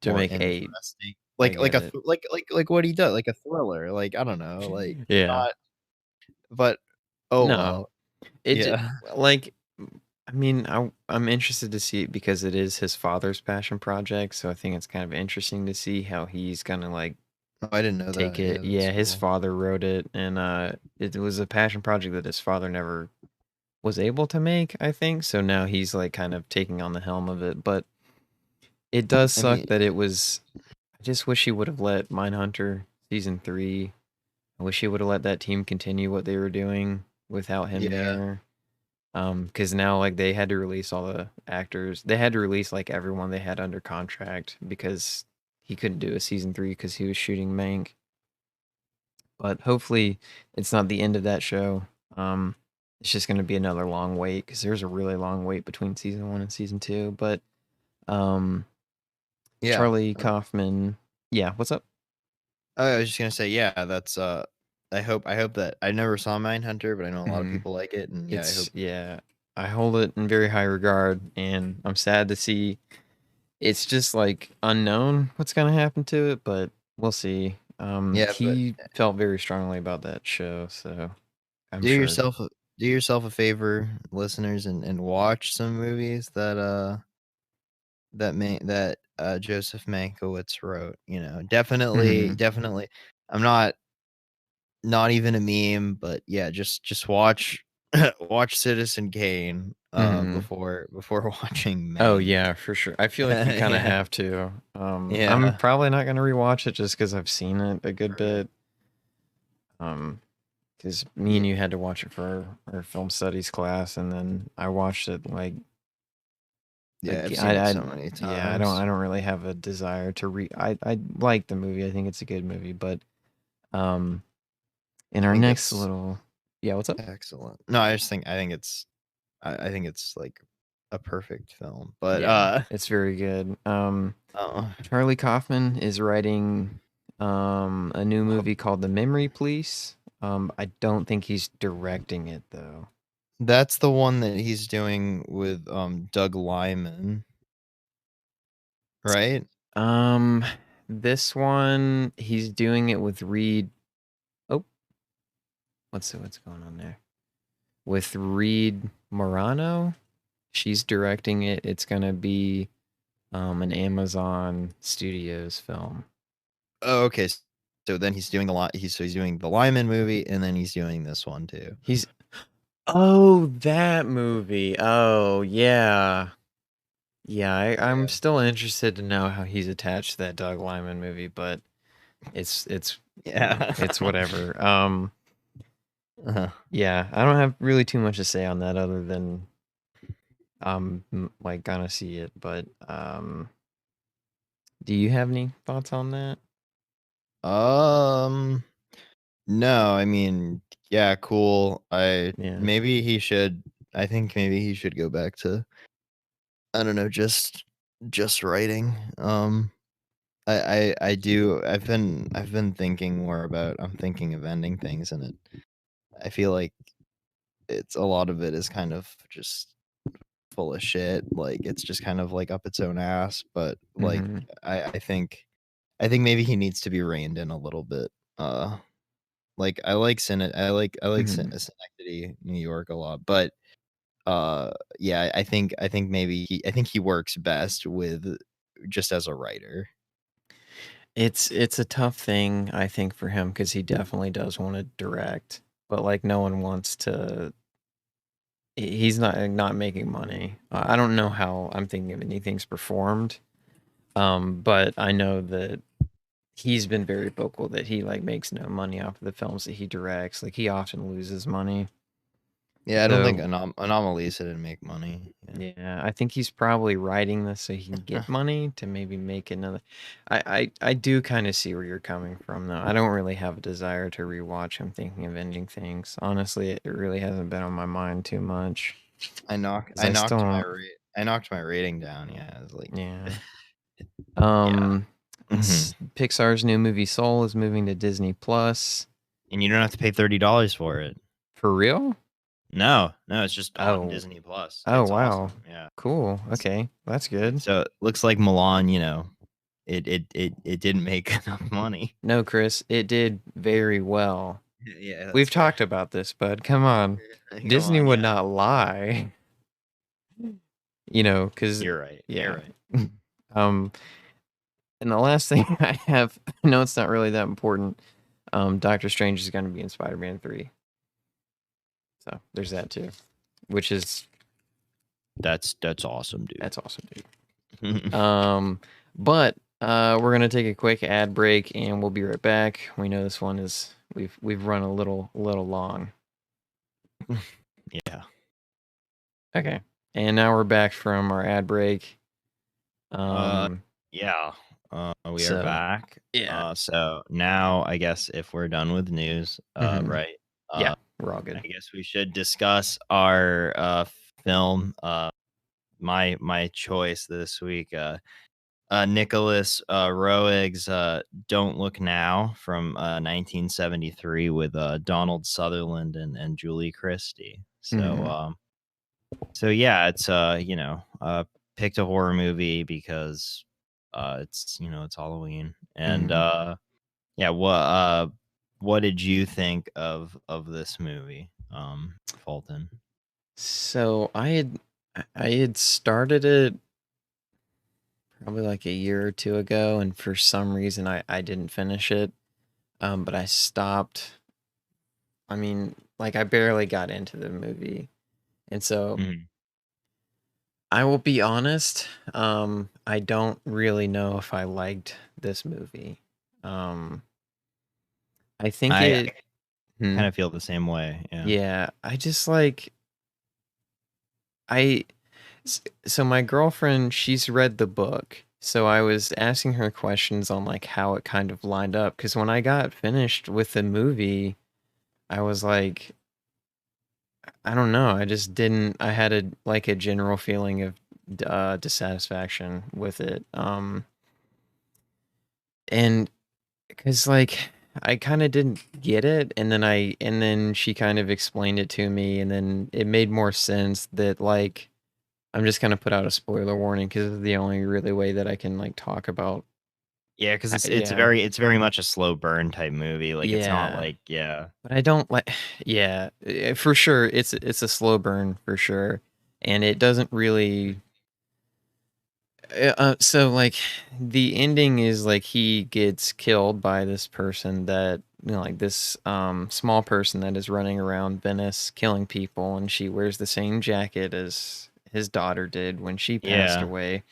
To more make 8. interesting I like get a it. like what he does, like a thriller, like, I don't know, like, Yeah. not but oh, No. well. It j Yeah. like, I mean, I'm interested to see it because it is his father's passion project, so I think it's kind of interesting to see how he's gonna, like, Oh, I didn't know take that. it. Yeah, that's Yeah, his cool. father wrote it, and, it was a passion project that his father never was able to make, I think, so now he's, like, kind of taking on the helm of it, but it does I suck mean, that it was I just wish he would have let Mindhunter season 3. I wish he would have let that team continue what they were doing without him yeah. there. Because now like they had to release all the actors. They had to release like everyone they had under contract because he couldn't do a season 3 because he was shooting Mank. But hopefully it's not the end of that show. It's just going to be another long wait because there's a really long wait between season 1 and season 2. But um, Yeah. Charlie Kaufman, yeah, what's up? I was just gonna say, yeah, that's, I hope that I never saw Mindhunter, but I know a lot of Mhm. people like it, and yeah, I It's hope yeah, I hold it in very high regard, and I'm sad to see it's just like unknown what's gonna happen to it, but we'll see. yeah, but He felt very strongly about that show, so I'm do sure. yourself a do yourself a favor, listeners, and watch some movies that, Joseph Mankiewicz wrote, you know? Hmm. Definitely. I'm not even a meme, but yeah, just watch watch Citizen Kane, Hmm. before watching Oh Mank. yeah, for sure. I feel like you kind of Yeah. have to. I'm Yeah. probably not gonna rewatch it just because I've seen it a good Right. bit. Because me Yeah. and you had to watch it for our film studies class, and then I watched it like Yeah, I've Like seen it I so many yeah, times. I don't really have a desire to I like the movie. I think it's a good movie, but um in I our think next it's little yeah, what's up? excellent. No, I think it's, like, a perfect film, but, Yeah, it's very good. oh, Charlie Kaufman is writing a new oh, movie called The Memory Police. I don't think he's directing it though. that's the one that he's doing with, Doug Liman, right? Um this one he's doing it with Reed. Oh, what's going on there? With Reed Morano. She's directing it. It's gonna be an Amazon Studios film. Oh, okay, so then he's doing he's doing the Lyman movie, and then he's doing this one too. He's oh that movie. Oh yeah. Yeah, I'm Yeah. still interested to know how he's attached to that Doug Liman movie, but it's Yeah. it's whatever. Uh-huh. Yeah, I don't have really too much to say on that other than like gonna see it, but do you have any thoughts on that? Um, no, I mean, yeah, cool. Yeah. I think maybe he should go back to, I don't know, just writing. I do I've been thinking more about I'm thinking of ending things, and I feel like it's a lot of it is kind of just full of shit. Like, it's just kind of like up its own ass. But like, Mhm. I think maybe he needs to be reined in a little bit. Uh, like I like Schenectady, New York a lot, but yeah, I think maybe I think he works best with just as a writer. It's a tough thing, I think, for him because he definitely does want to direct, but like no one wants to. He's not making money. I don't know how I'm thinking of anything's performed, but I know that he's been very vocal that he like makes no money off of the films that he directs. Like he often loses money. Yeah, I don't think So Anomalisa didn't make money. yeah, I think he's probably writing this so he can get money to maybe make another. I do kind of see where you're coming from though. I don't really have a desire to rewatch him thinking of ending things. Honestly, it really hasn't been on my mind too much. I knocked 'Cause I still don't. I knocked my rating down. Yeah, I was like, Yeah. yeah. Pixar's new movie Soul is moving to Disney Plus. And you don't have to pay $30 for it. For real? No, it's just on Oh. Disney Plus. Oh It's wow. awesome. Yeah. Cool. Okay. That's good. So it looks like Milan, it didn't make enough money. No, Chris, it did very well. Yeah, We've talked about this, bud. Come on. Disney would not lie. You know, because You're right. yeah. You're right. And the last thing I have, I know it's not really that important. Doctor Strange is going to be in Spider-Man 3. So there's that too, which is that's awesome, dude. That's awesome, dude. But we're gonna take a quick ad break and we'll be right back. We know this one is we've run a little long. Yeah. Okay. And now we're back from our ad break. Yeah. We are back. Yeah. So now I guess if we're done with news, right? Yeah, we're all good. I guess we should discuss our film. My choice this week. Nicholas Roeg's "Don't Look Now" from 1973 with Donald Sutherland and Julie Christie. So so yeah, it's picked a horror movie because it's it's Halloween. And yeah, what did you think of this movie, Fulton? So I had started it probably like a year or two ago, and for some reason I didn't finish it. But I stopped. I mean, like I barely got into the movie. And so I will be honest, I don't really know if I liked this movie. I think I kind of feel the same way. Yeah. Yeah, I just like so my girlfriend, she's read the book. So I was asking her questions on like how it kind of lined up because when I got finished with the movie, I was like I don't know, I just didn't I had a general feeling of dissatisfaction with it. And because like I kind of didn't get it, and then she kind of explained it to me, and then it made more sense that like I'm just gonna put out a spoiler warning because it's the only really way that I can like talk about. Yeah, because it's very much a slow burn type movie. Like it's not like But I don't like for sure it's a slow burn for sure, and it doesn't really. So like the ending is like he gets killed by this person that like this small person that is running around Venice killing people, and she wears the same jacket as his daughter did when she passed away.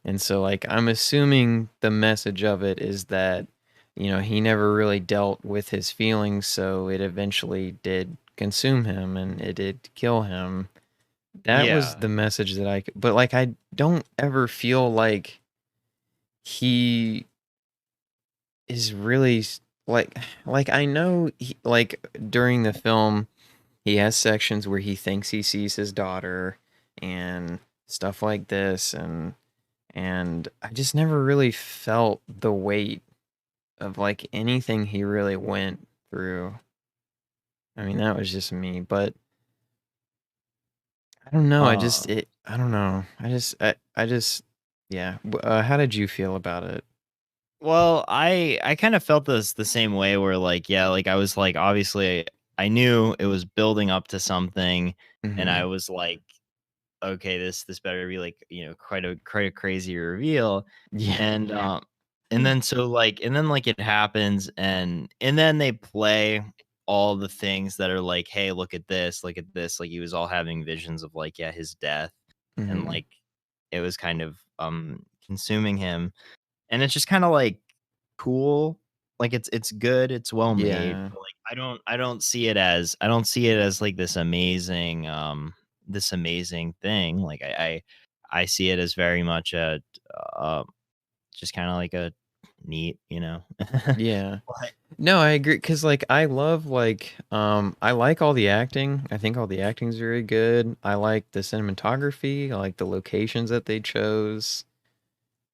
And so like I'm assuming the message of it is that he never really dealt with his feelings, so it eventually did consume him and it did kill him. That was the message that but like I don't ever feel like he is really like I know like during the film he has sections where he thinks he sees his daughter and stuff like this, and I just never really felt the weight of like anything he really went through. I mean, that was just me, but I don't know. I don't know. I just, yeah. How did you feel about it? Well, I kind of felt the same way where like, yeah, like I was like, obviously I knew it was building up to something, and I Mhm. was like, okay, this better be like, quite a crazy reveal. Yeah. And and then so like and then like it happens, and then they play all the things that are like, hey, look at this. Like he was all having visions of like, yeah, his death, and Mhm. like it was kind of consuming him. And it's just kind of like cool. Like it's good, it's well made, Yeah. but like I don't see it as like this amazing thing. Like I see it as very much a uh just kind of like a neat, Yeah. But No, I agree because like I love I like all the acting. I think all the acting's very good. I like the cinematography. I like the locations that they chose.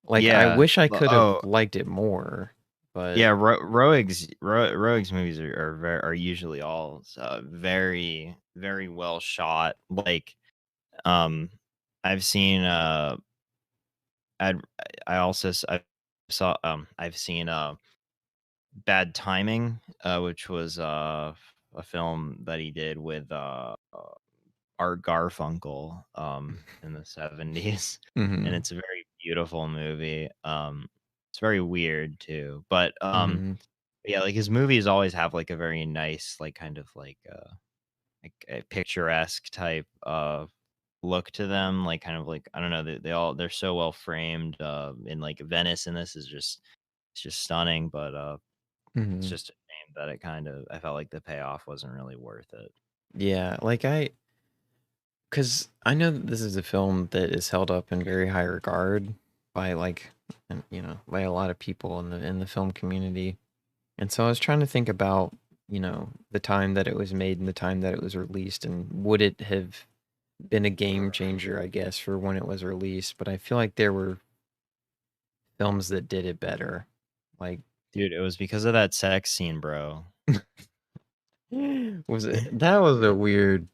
Like I yeah, wish I but could have liked it more, but yeah, Roeg's movies are usually all very very well shot. Like um I've seen I'd I also I saw I've seen Bad Timing, which was a film that he did with Art Garfunkel in the 70s, and mhm. it's a very beautiful movie. It's very weird too, but Mhm. yeah, like his movies always have like a very nice, like kind of like a picturesque type of look to them, like kind of like I don't know, they're so well framed. In like Venice, and this is just it's just stunning, but it's Mhm. just a shame that it kind of I felt like the payoff wasn't really worth it. Yeah, like cuz I know that this is a film that is held up in very high regard by by a lot of people in the film community. And so I was trying to think about, the time that it was made and the time that it was released, and would it have been a game changer, I guess, for when it was released. But I feel like there were films that did it better. Like, Dude, it was because of that sex scene, bro. that was a weird,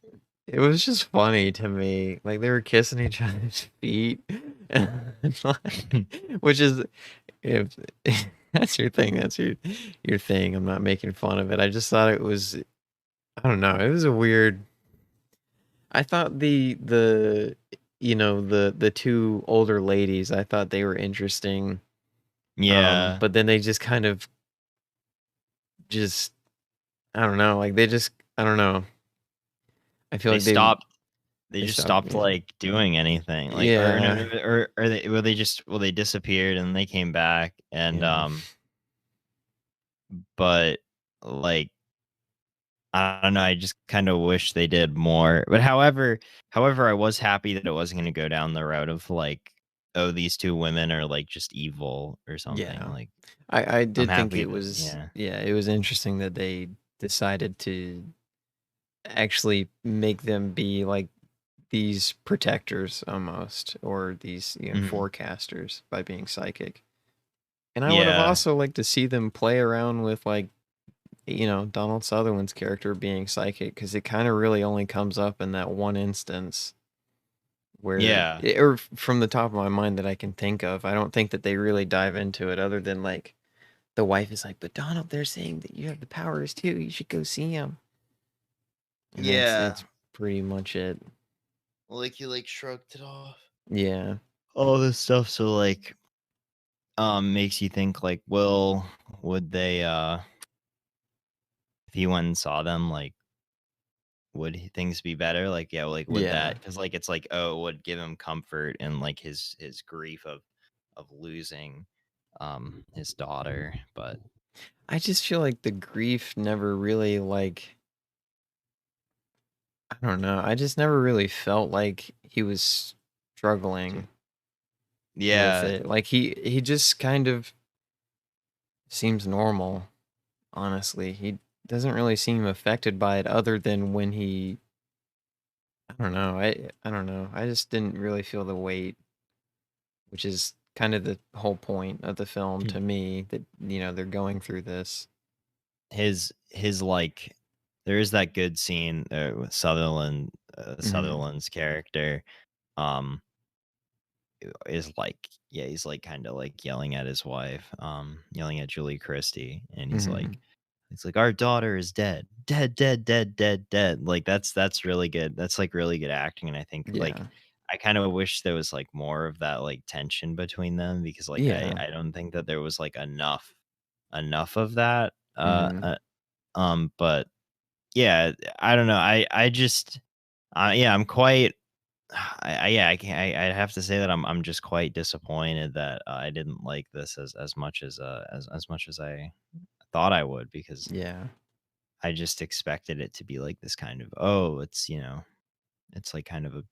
it was just funny to me. Like, they were kissing each other's feet. Which is, if that's your thing, that's your thing. I'm not making fun of it. I just thought it was, I don't know, it was a weird. I thought the two older ladies, I thought they were interesting. Yeah. But then they just kind of just I don't know, like they just I don't know. I feel They like stopped they they just stopped. stopped like doing anything. Like or no, Yeah. or they disappeared and they came back, and Yeah. but like I don't know, I just kind of wish they did more. But however, I was happy that it wasn't going to go down the road of like, oh, these two women are like just evil or something. Yeah. Like, I I'm did think happy it that, was yeah. yeah, it was interesting that they decided to actually make them be like these protectors almost, or these, Mhm. forecasters by being psychic. And I would have Yeah. also liked to see them play around with like, Donald Sutherland's character being psychic, because it kind of really only comes up in that one instance Yeah. or from the top of my mind that I can think of. I don't think that they really dive into it other than like the wife is like, "But Donald, they're saying that you have the powers too. You should go see him." And Yeah. that's pretty much it. Like you like shrugged it off. Yeah. All this stuff. So like, makes you think like, well, would they, if he went and saw them, like, would things be better? Like, yeah, like would Yeah. that? Because like it's like, oh, it would give him comfort in like his grief of losing his daughter. But I just feel like the grief never really like I don't know. I just never really felt like he was struggling with yeah, it. Like he just kind of seems normal, honestly. He doesn't really seem affected by it other than when I don't know. I don't know. I just didn't really feel the weight, which is kind of the whole point of the film to me, that they're going through this. his like there is that good scene with Mhm. Sutherland's character um is like, yeah, he's like kind of like yelling at his wife, yelling at Julie Christie, and he's Mhm. like It's like, our daughter is dead, dead, dead, dead, dead, dead. Like that's really good. That's like really good acting, and I think like Yeah. I kind of wish there was like more of that like tension between them, because like Yeah. I don't think that there was like enough of that. Mhm. But yeah, I don't know. I just yeah, I'm quite. Yeah, I can't. I have to say that I'm just quite disappointed that I didn't like this as much as much as I thought I would, because Yeah. I just expected it to be like this kind of, oh, it's it's like kind of a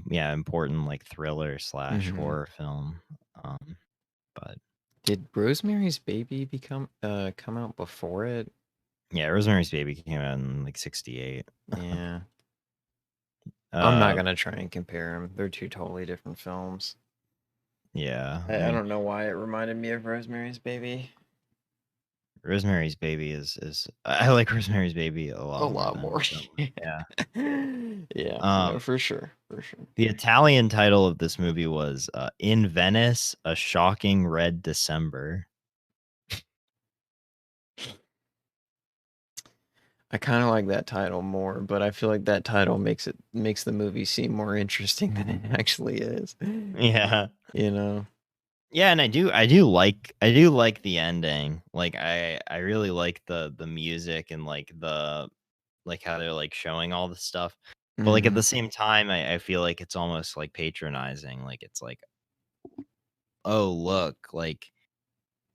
yeah, important like thriller slash Mhm. horror film. Um, but Did Rosemary's Baby come out before it? yeah, Rosemary's Baby came out in like '68. Yeah. I'm not Uh, gonna try and compare them. They're two totally different films. yeah, I I mean, don't know why it reminded me of Rosemary's Baby. Rosemary's Baby is I like Rosemary's Baby a A lot more lot more. than yeah. Yeah, no, Um, for sure, for sure. the Italian title of this movie was In Venice, A Shocking Red December. I kind of like that title more, but I feel like that title makes the movie seem more interesting than it actually is. Yeah. You know. Yeah, and I do like the ending. Like I really like the music, and like the like how they're like showing all the stuff. But like at Mhm. the same time, I feel like it's almost like patronizing. Like it's like, oh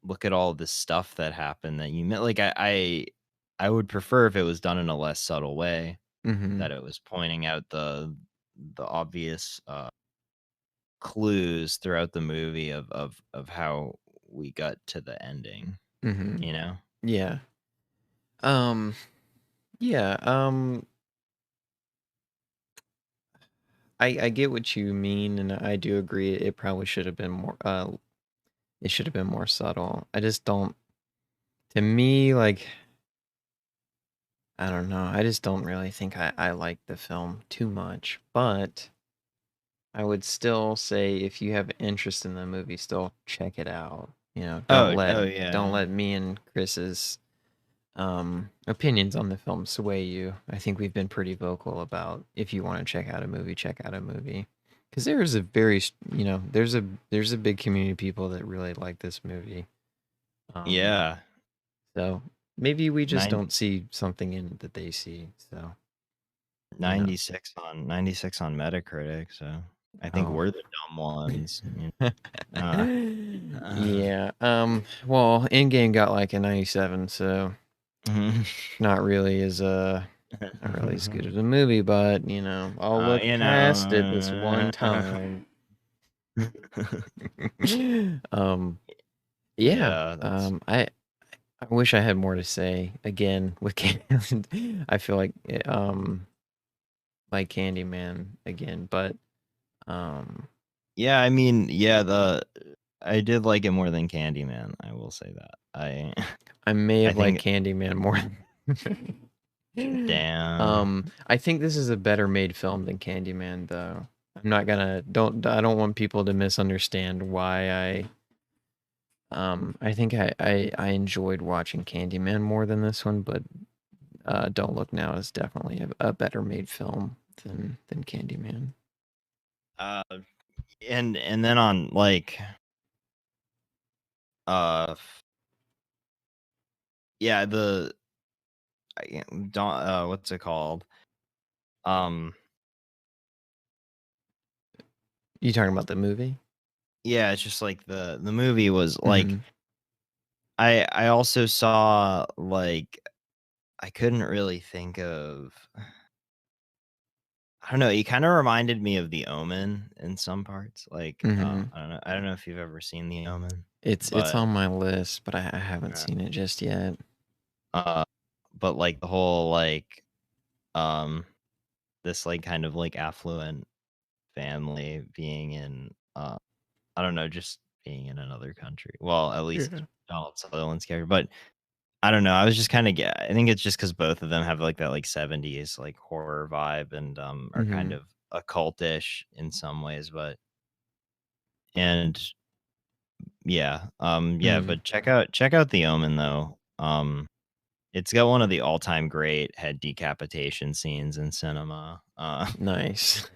look at all this stuff that happened that you met. Like I would prefer if it was done in a less subtle way, Mhm. that it was pointing out the obvious clues throughout the movie of how we got to the ending, Mhm. you know? Yeah. Um yeah, I get what you mean, and I do agree it probably should have been more it should have been more subtle. I just don't, to me, like, I don't know. I just don't really think I like the film too much. But I would still say if you have interest in the movie, still check it out. You know, Oh don't yeah. let me and Chris's opinions on the film sway you. I think we've been pretty vocal about if you want to check out a movie, check out a movie. Because there's a there's a big community of people that really like this movie. Um, Yeah. so maybe we just Nine, don't see something in it that they see. So, you know. 96 on Metacritic, so I think Oh. we're the dumb ones. Uh, uh, Yeah. Well, Endgame got like a 97, so not really as not really as good as a movie, but I'll look you past it this know. one time. um yeah. Yeah, that's I wish I had more to say again with Candyman. I feel like Candyman again, but um yeah, I mean, yeah, I did like it more than Candyman, I will say that. I may I have liked think Candyman more. damn. I think this is a better made film than Candyman, though. I'm not gonna I don't want people to misunderstand why I think I enjoyed watching Candyman more than this one, but Don't Look Now is definitely a better made film than Candyman. Uh and then on like uh yeah, what's it called? Um You talking about the movie? yeah, it's just like the movie was like, Mhm. I also saw like, I couldn't really think of, I don't know, he kind of reminded me of The Omen in some parts. Like, Mhm. I don't know if you've ever seen The Omen, It's but on my list, but I haven't uh, seen it just yet. uh, but like the whole like um this like kind of like affluent family being in I don't know, just being in another country. Well, at least Yeah. Donald Sutherland's character, but I don't know. I was just kind of I think it's just because both of them have like that like '70s like horror vibe, and are kind Mhm. of occultish in some ways, but and yeah, yeah. Mhm. But check out The Omen though. It's got one of the all-time great head decapitation scenes in cinema. Nice.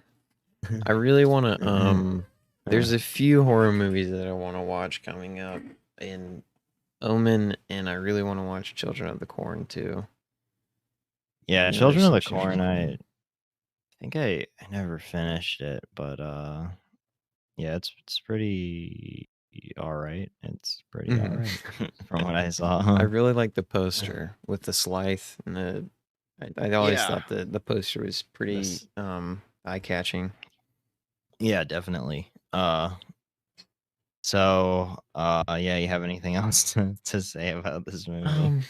I really want to. There's a few horror movies that I want to watch coming up, in Omen, and I really want to watch Children of the Corn too. Yeah, Children of the Corn. I think I never finished it, but yeah, it's pretty all right. It's pretty all right from what I saw. I really like the poster with the Slythe and the. I always thought the poster was pretty eye catching. Yeah, definitely. So yeah, you have anything else to say about this movie?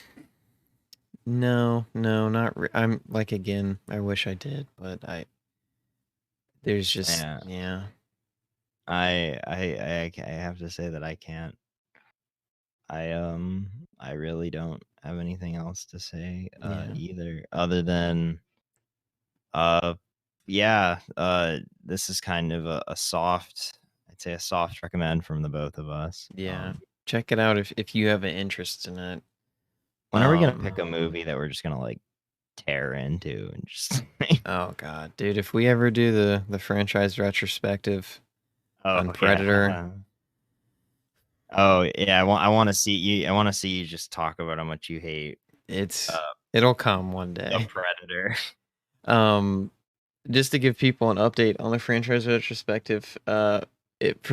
No, not I'm like, again, I wish I did, but there's just yeah. I have to say that I can't. I really don't have anything else to say either, other than this is kind of a soft, I'd say a soft recommend from the both of us. Yeah. Check it out if you have an interest in it. When are we gonna pick a movie that we're just gonna like tear into and just oh god, dude, if we ever do the franchise retrospective on Predator. Yeah. Oh yeah, I want to see you just talk about how much you hate. It'll come one day. The Predator. Just to give people an update on the franchise retrospective, for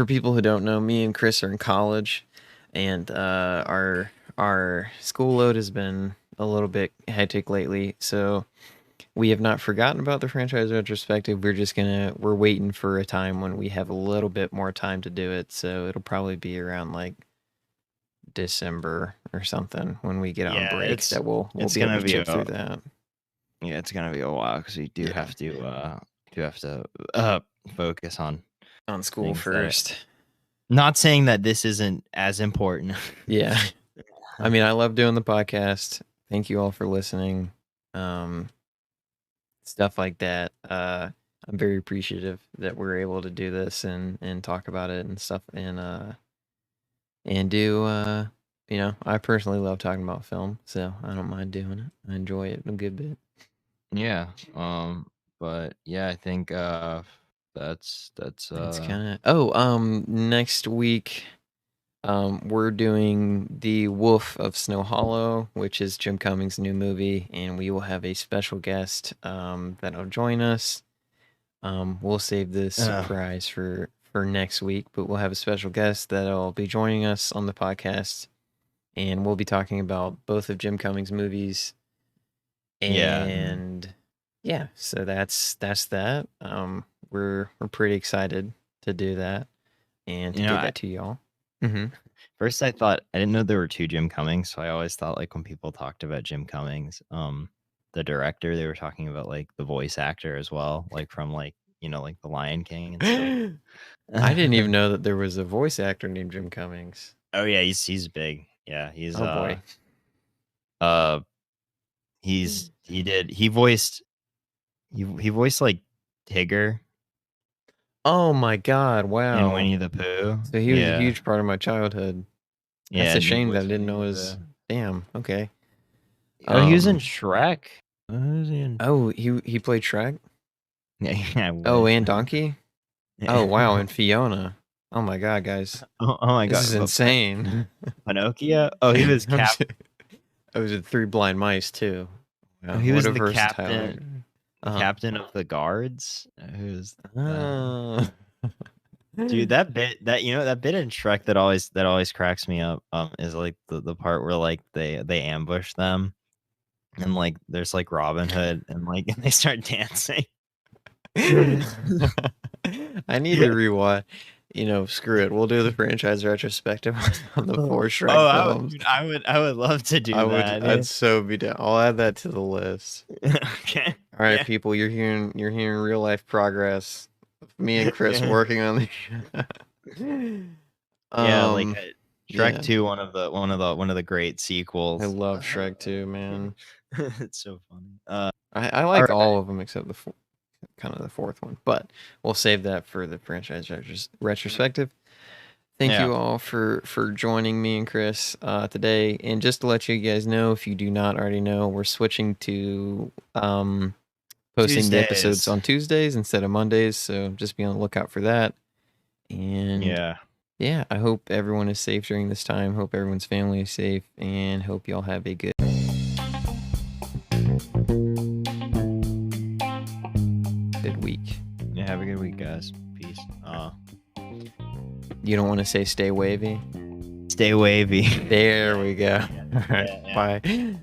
people who don't know, me and Chris are in college, and our school load has been a little bit hectic lately, so we have not forgotten about the franchise retrospective. We're waiting for a time when we have a little bit more time to do it, so it'll probably be around like December or something when we get on breaks that we'll be able to chip through that. Yeah, it's gonna be a while because we do have to focus on school first. Not saying that this isn't as important. Yeah. I mean, I love doing the podcast. Thank you all for listening. Stuff like that. I'm very appreciative that we're able to do this and talk about it and stuff, and do I personally love talking about film, so I don't mind doing it. I enjoy it a good bit. Yeah. But yeah, I think that's kind of next week we're doing The Wolf of Snow Hollow, which is Jim Cummings' new movie, and we will have a special guest that'll join us. We'll save this surprise for next week, but we'll have a special guest that'll be joining us on the podcast, and we'll be talking about both of Jim Cummings' movies. And yeah, so that's that. We're pretty excited to do that and to get that to y'all. First, I didn't know there were two Jim Cummings, so I always thought like when people talked about Jim Cummings, the director, they were talking about like the voice actor as well, like from like like The Lion King and stuff. I didn't even know that there was a voice actor named Jim Cummings. Oh yeah, he's big. Yeah, he's boy. He voiced like Tigger. Oh my god, wow. And Winnie the Pooh. So he was a huge part of my childhood. That's a shame that I didn't know his damn, okay. Oh, he was in Shrek. Oh, he played Shrek? Yeah. Oh, and Donkey? Oh wow, and Fiona. Oh my god, guys. Oh my god. This is insane. Pinocchio? Oh, he was Captain. I was in Three Blind Mice too. Wow. He was the captain. Captain of the guards. Who's dude, that bit in Shrek that always cracks me up is like the part where like they ambush them and like there's like Robin Hood and like and they start dancing. I need to rewatch. Screw it. We'll do the franchise retrospective on the 4 Shrek films. I would love to do that. I'd so be down. I'll add that to the list. Okay. All right, people, you're hearing real life progress. Me and Chris working on the show. Like Shrek 2, one of the great sequels. I love Shrek 2, man. It's so funny. I like all of them except the kind of the 4th one, but we'll save that for the franchise retrospective. Thank you all for joining me and Chris today. And just to let you guys know, if you do not already know, we're switching to posting the episodes on Tuesdays instead of Mondays. So just be on the lookout for that. And yeah, I hope everyone is safe during this time. Hope everyone's family is safe, and hope y'all have a good week. Yeah, have a good week, guys. Peace. You don't want to say stay wavy? Stay wavy. There we go. All right. Bye.